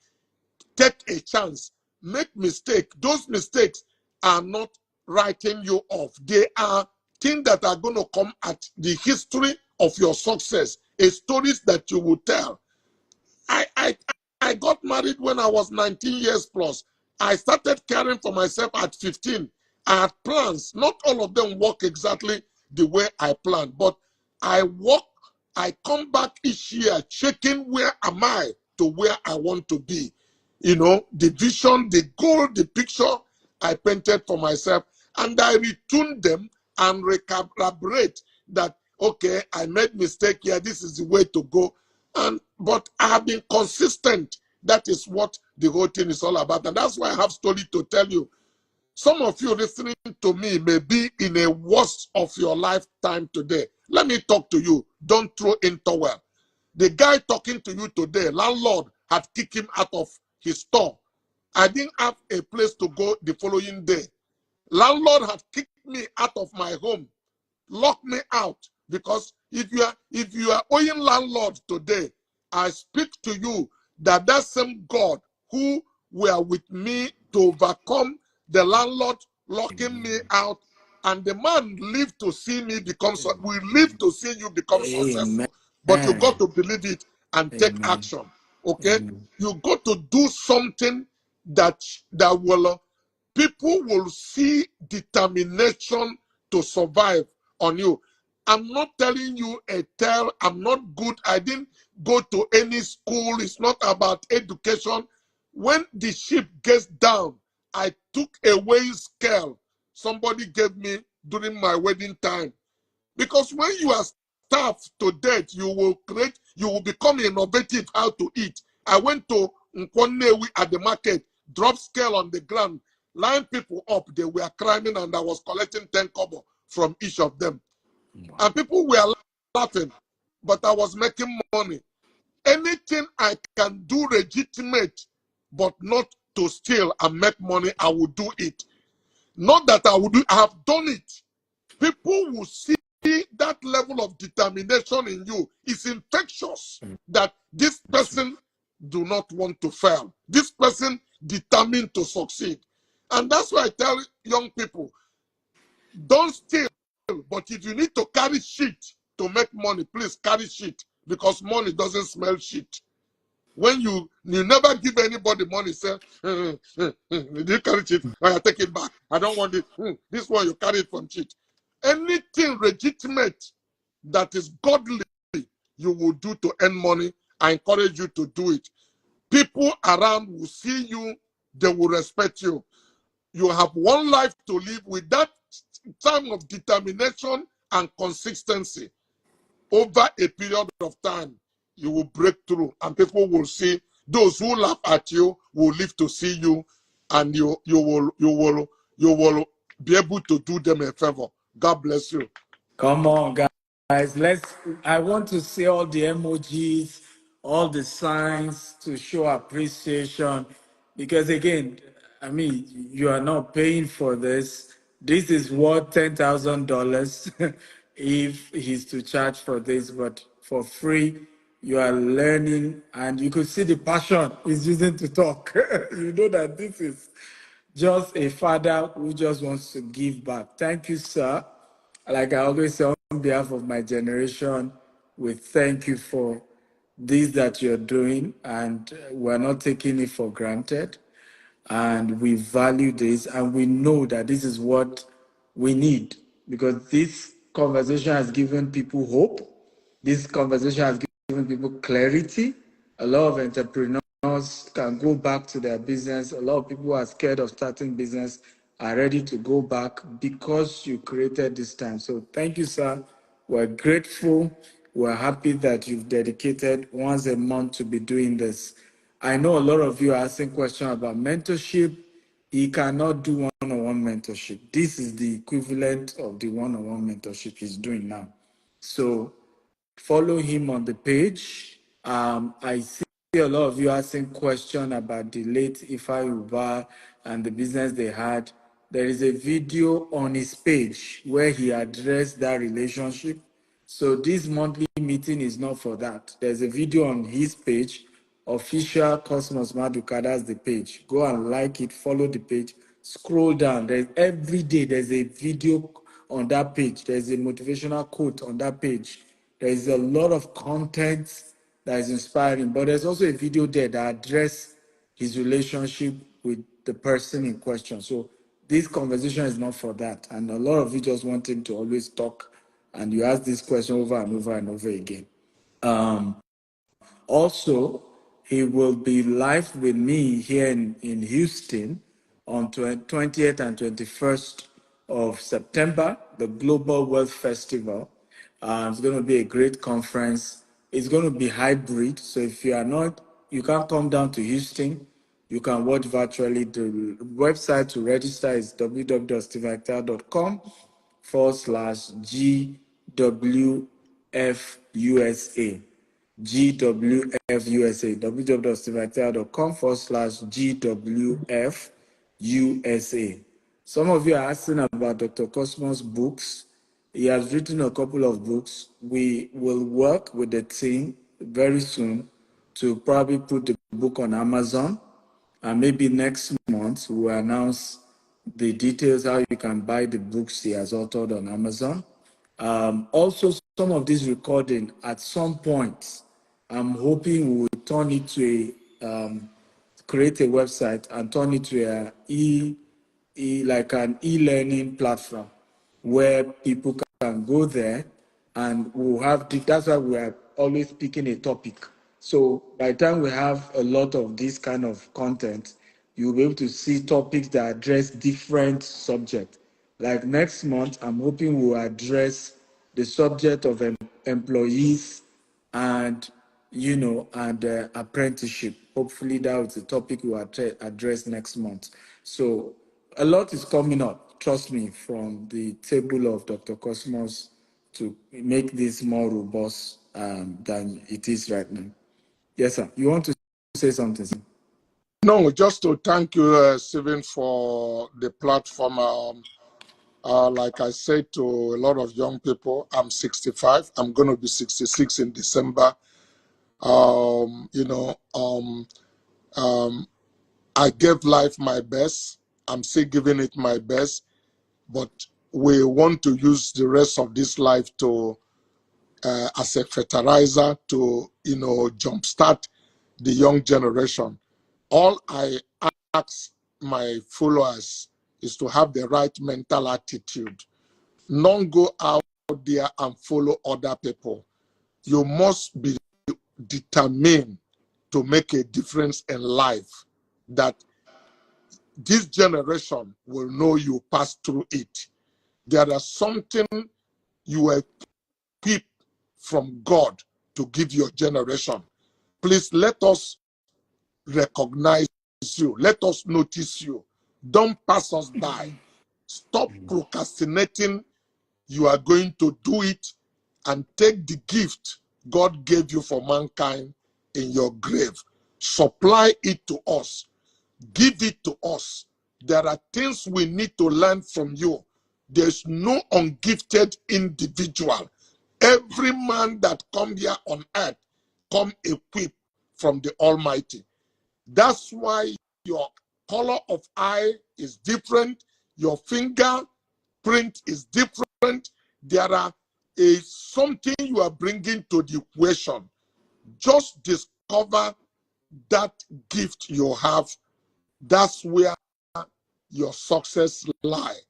Take a chance. make mistake, those mistakes are not writing you off. They are things that are going to come at the history of your success, a stories that you will tell. I got married when I was 19 years plus. I started caring for myself at 15. I had plans. Not all of them work exactly the way I planned, but I work, I come back each year checking where am I to where I want to be. You know, the vision, the goal, the picture I painted for myself, and I retune them and recalibrate that, okay, I made mistake here, this is the way to go. But I have been consistent. That is what the whole thing is all about. And that's why I have story to tell you. Some of you listening to me may be in a worst of your lifetime today. Let me talk to you. Don't throw in towel. The guy talking to you today, landlord had kicked him out of his store. I didn't have a place to go the following day. Landlord had kicked me out of my home, locked me out. Because if you are owing landlord today, I speak to you that same God who were with me to overcome the landlord locking me out, and the man lived to see me become, we live to see you become Amen. successful. But you got to believe it and take Amen. action. Okay? Amen. You got to do something that will people will see determination to survive on you. I'm not telling you a tale. I'm not good. I didn't go to any school. It's not about education. When the ship gets down, I took a weighing scale somebody gave me during my wedding time. Because when you are starved to death, you will become innovative how to eat. I went to Nkwonewi at the market, drop scale on the ground, line people up. They were climbing, and I was collecting 10 kobo from each of them. Wow. And people were laughing, but I was making money. Anything I can do legitimate, but not to steal and make money, I will do it. Not that I will do, I have done it. People will see that level of determination in you. It's infectious that this person do not want to fail. This person determined to succeed. And that's why I tell young people, don't steal, but if you need to carry shit to make money, please carry shit, because money doesn't smell shit. When you never give anybody money, say, did you carry shit? I take it back. I don't want it. This one you carry it from shit. Anything legitimate that is godly, you will do to earn money. I encourage you to do it. People around will see you, they will respect you. You have one life to live. With that time of determination and consistency, over a period of time, you will break through, and people will see. Those who laugh at you will live to see you, and you will be able to do them a favor. God bless you. Come on, guys. I want to see all the emojis, all the signs to show appreciation. Because again, I mean, you are not paying for this. This is worth $10,000 if he's to charge for this, but for free, you are learning, and you could see the passion he's using to talk. You know that this is just a father who just wants to give back. Thank you, sir. Like I always say, on behalf of my generation, we thank you for this that you're doing, and we're not taking it for granted. And we value this, and we know that this is what we need, because this conversation has given people hope. This conversation has given people clarity. A lot of entrepreneurs can go back to their business. A lot of people who are scared of starting business are ready to go back because you created this time. So thank you, sir. We're grateful. We're happy that you've dedicated once a month to be doing this. I know a lot of you are asking questions about mentorship. He cannot do one-on-one mentorship. This is the equivalent of the one-on-one mentorship he's doing now. So follow him on the page. I see a lot of you asking questions about the late Ifa Uba and the business they had. There is a video on his page where he addressed that relationship. So this monthly meeting is not for that. There's a video on his page official Cosmas Maduka, that's the page. Go and like it, follow the page, scroll down. Every day there's a video on that page. There's a motivational quote on that page. There's a lot of content that is inspiring, but there's also a video there that addresses his relationship with the person in question. So this conversation is not for that. And a lot of you just want him to always talk, and you ask this question over and over and over again. Also, he will be live with me here in Houston on 20th and 21st of September, the Global Wealth Festival. It's going to be a great conference. It's going to be hybrid. So if you are not, you can't come down to Houston, you can watch virtually. The website to register is www.stevector.com/GWFUSA. GWFUSA, www.stevactel.com/GWFUSA. Some of you are asking about Dr. Cosmos' books. He has written a couple of books. We will work with the team very soon to probably put the book on Amazon. And maybe next month we'll announce the details how you can buy the books he has authored on Amazon. Also, some of this recording at some point, I'm hoping we will turn it to create a website and turn it to like an e-learning platform where people can go there and we'll have, that's why we are always picking a topic. So by the time we have a lot of this kind of content, you'll be able to see topics that address different subjects. Like next month, I'm hoping we'll address the subject of employees and apprenticeship. Hopefully that was the topic we'll address next month. So a lot is coming up, trust me, from the table of Dr. Cosmos to make this more robust than it is right now. Yes, sir. You want to say something, sir? No, just to thank you, Stephen, for the platform. Like I said to a lot of young people, I'm 65. I'm going to be 66 in December. I gave life my best. I'm still giving it my best. But we want to use the rest of this life to, as a fertilizer to, jumpstart the young generation. All I ask my followers is to have the right mental attitude. Not go out there and follow other people. You must be determined to make a difference in life, that this generation will know you passed through it. There is something you are equipped from God to give your generation. Please let us recognize you. Let us notice you. Don't pass us by. Stop procrastinating. You are going to do it, and take the gift God gave you for mankind in your grave. Supply it to us. Give it to us. There are things we need to learn from you. There's no ungifted individual. Every man that come here on earth come equipped from the Almighty. That's why your color of eye is different. Your fingerprint is different. There is something you are bringing to the equation. Just discover that gift you have. That's where your success lie.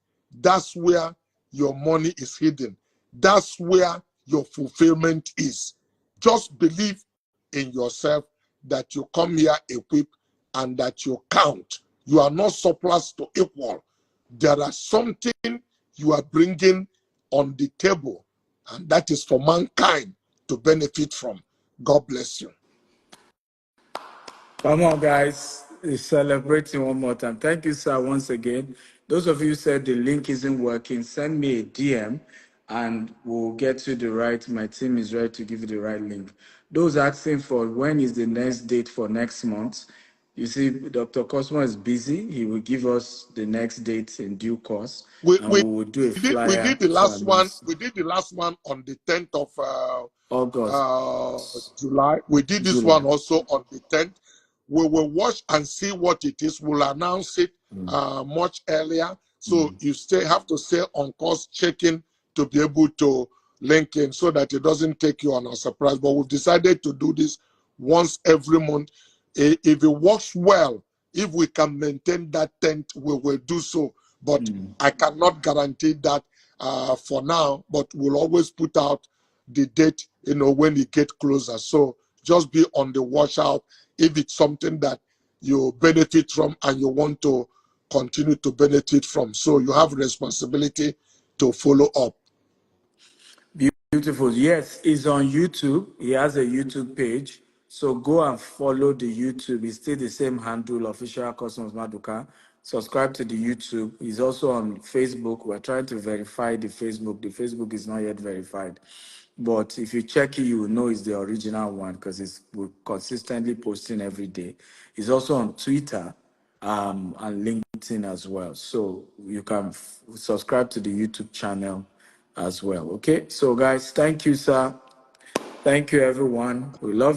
That's where your money is hidden. That's where your fulfillment is. Just believe in yourself, that you come here equipped and that you count. You are not surplus to equal. There is something you are bringing on the table, and that is for mankind to benefit from. God bless you. Come on, guys. Celebrating one more time. Thank you, sir, once again. Those of you who said the link isn't working, send me a DM and we'll get you the right. My team is ready to give you the right link. Those asking for when is the next date for next month, You see, Dr. Cosmo is busy. He will give us the next dates in due course, We, and we we, will do a we flyer did the to last one. announce We did the last one on the 10th of August, July. We did this July. one also on the 10th. We will watch and see what it is. We'll announce it much earlier. So you have to stay on course checking to be able to link in so that it doesn't take you on a surprise. But we've decided to do this once every month. If it works well, if we can maintain that 10th, we will do so. But I cannot guarantee that for now, but we'll always put out the date, when it gets closer. So just be on the watch out if it's something that you benefit from and you want to continue to benefit from. So you have responsibility to follow up. Beautiful. Yes, he's on YouTube. He has a YouTube page. So go and follow the YouTube. It's still the same handle, official Cosmas Maduka. Subscribe to the YouTube. He's also on Facebook. We're trying to verify the Facebook. The Facebook is not yet verified. But if you check it, you will know it's the original one because we're consistently posting every day. He's also on Twitter and LinkedIn as well. So you can subscribe to the YouTube channel as well. Okay, so guys, thank you, sir. Thank you, everyone. We love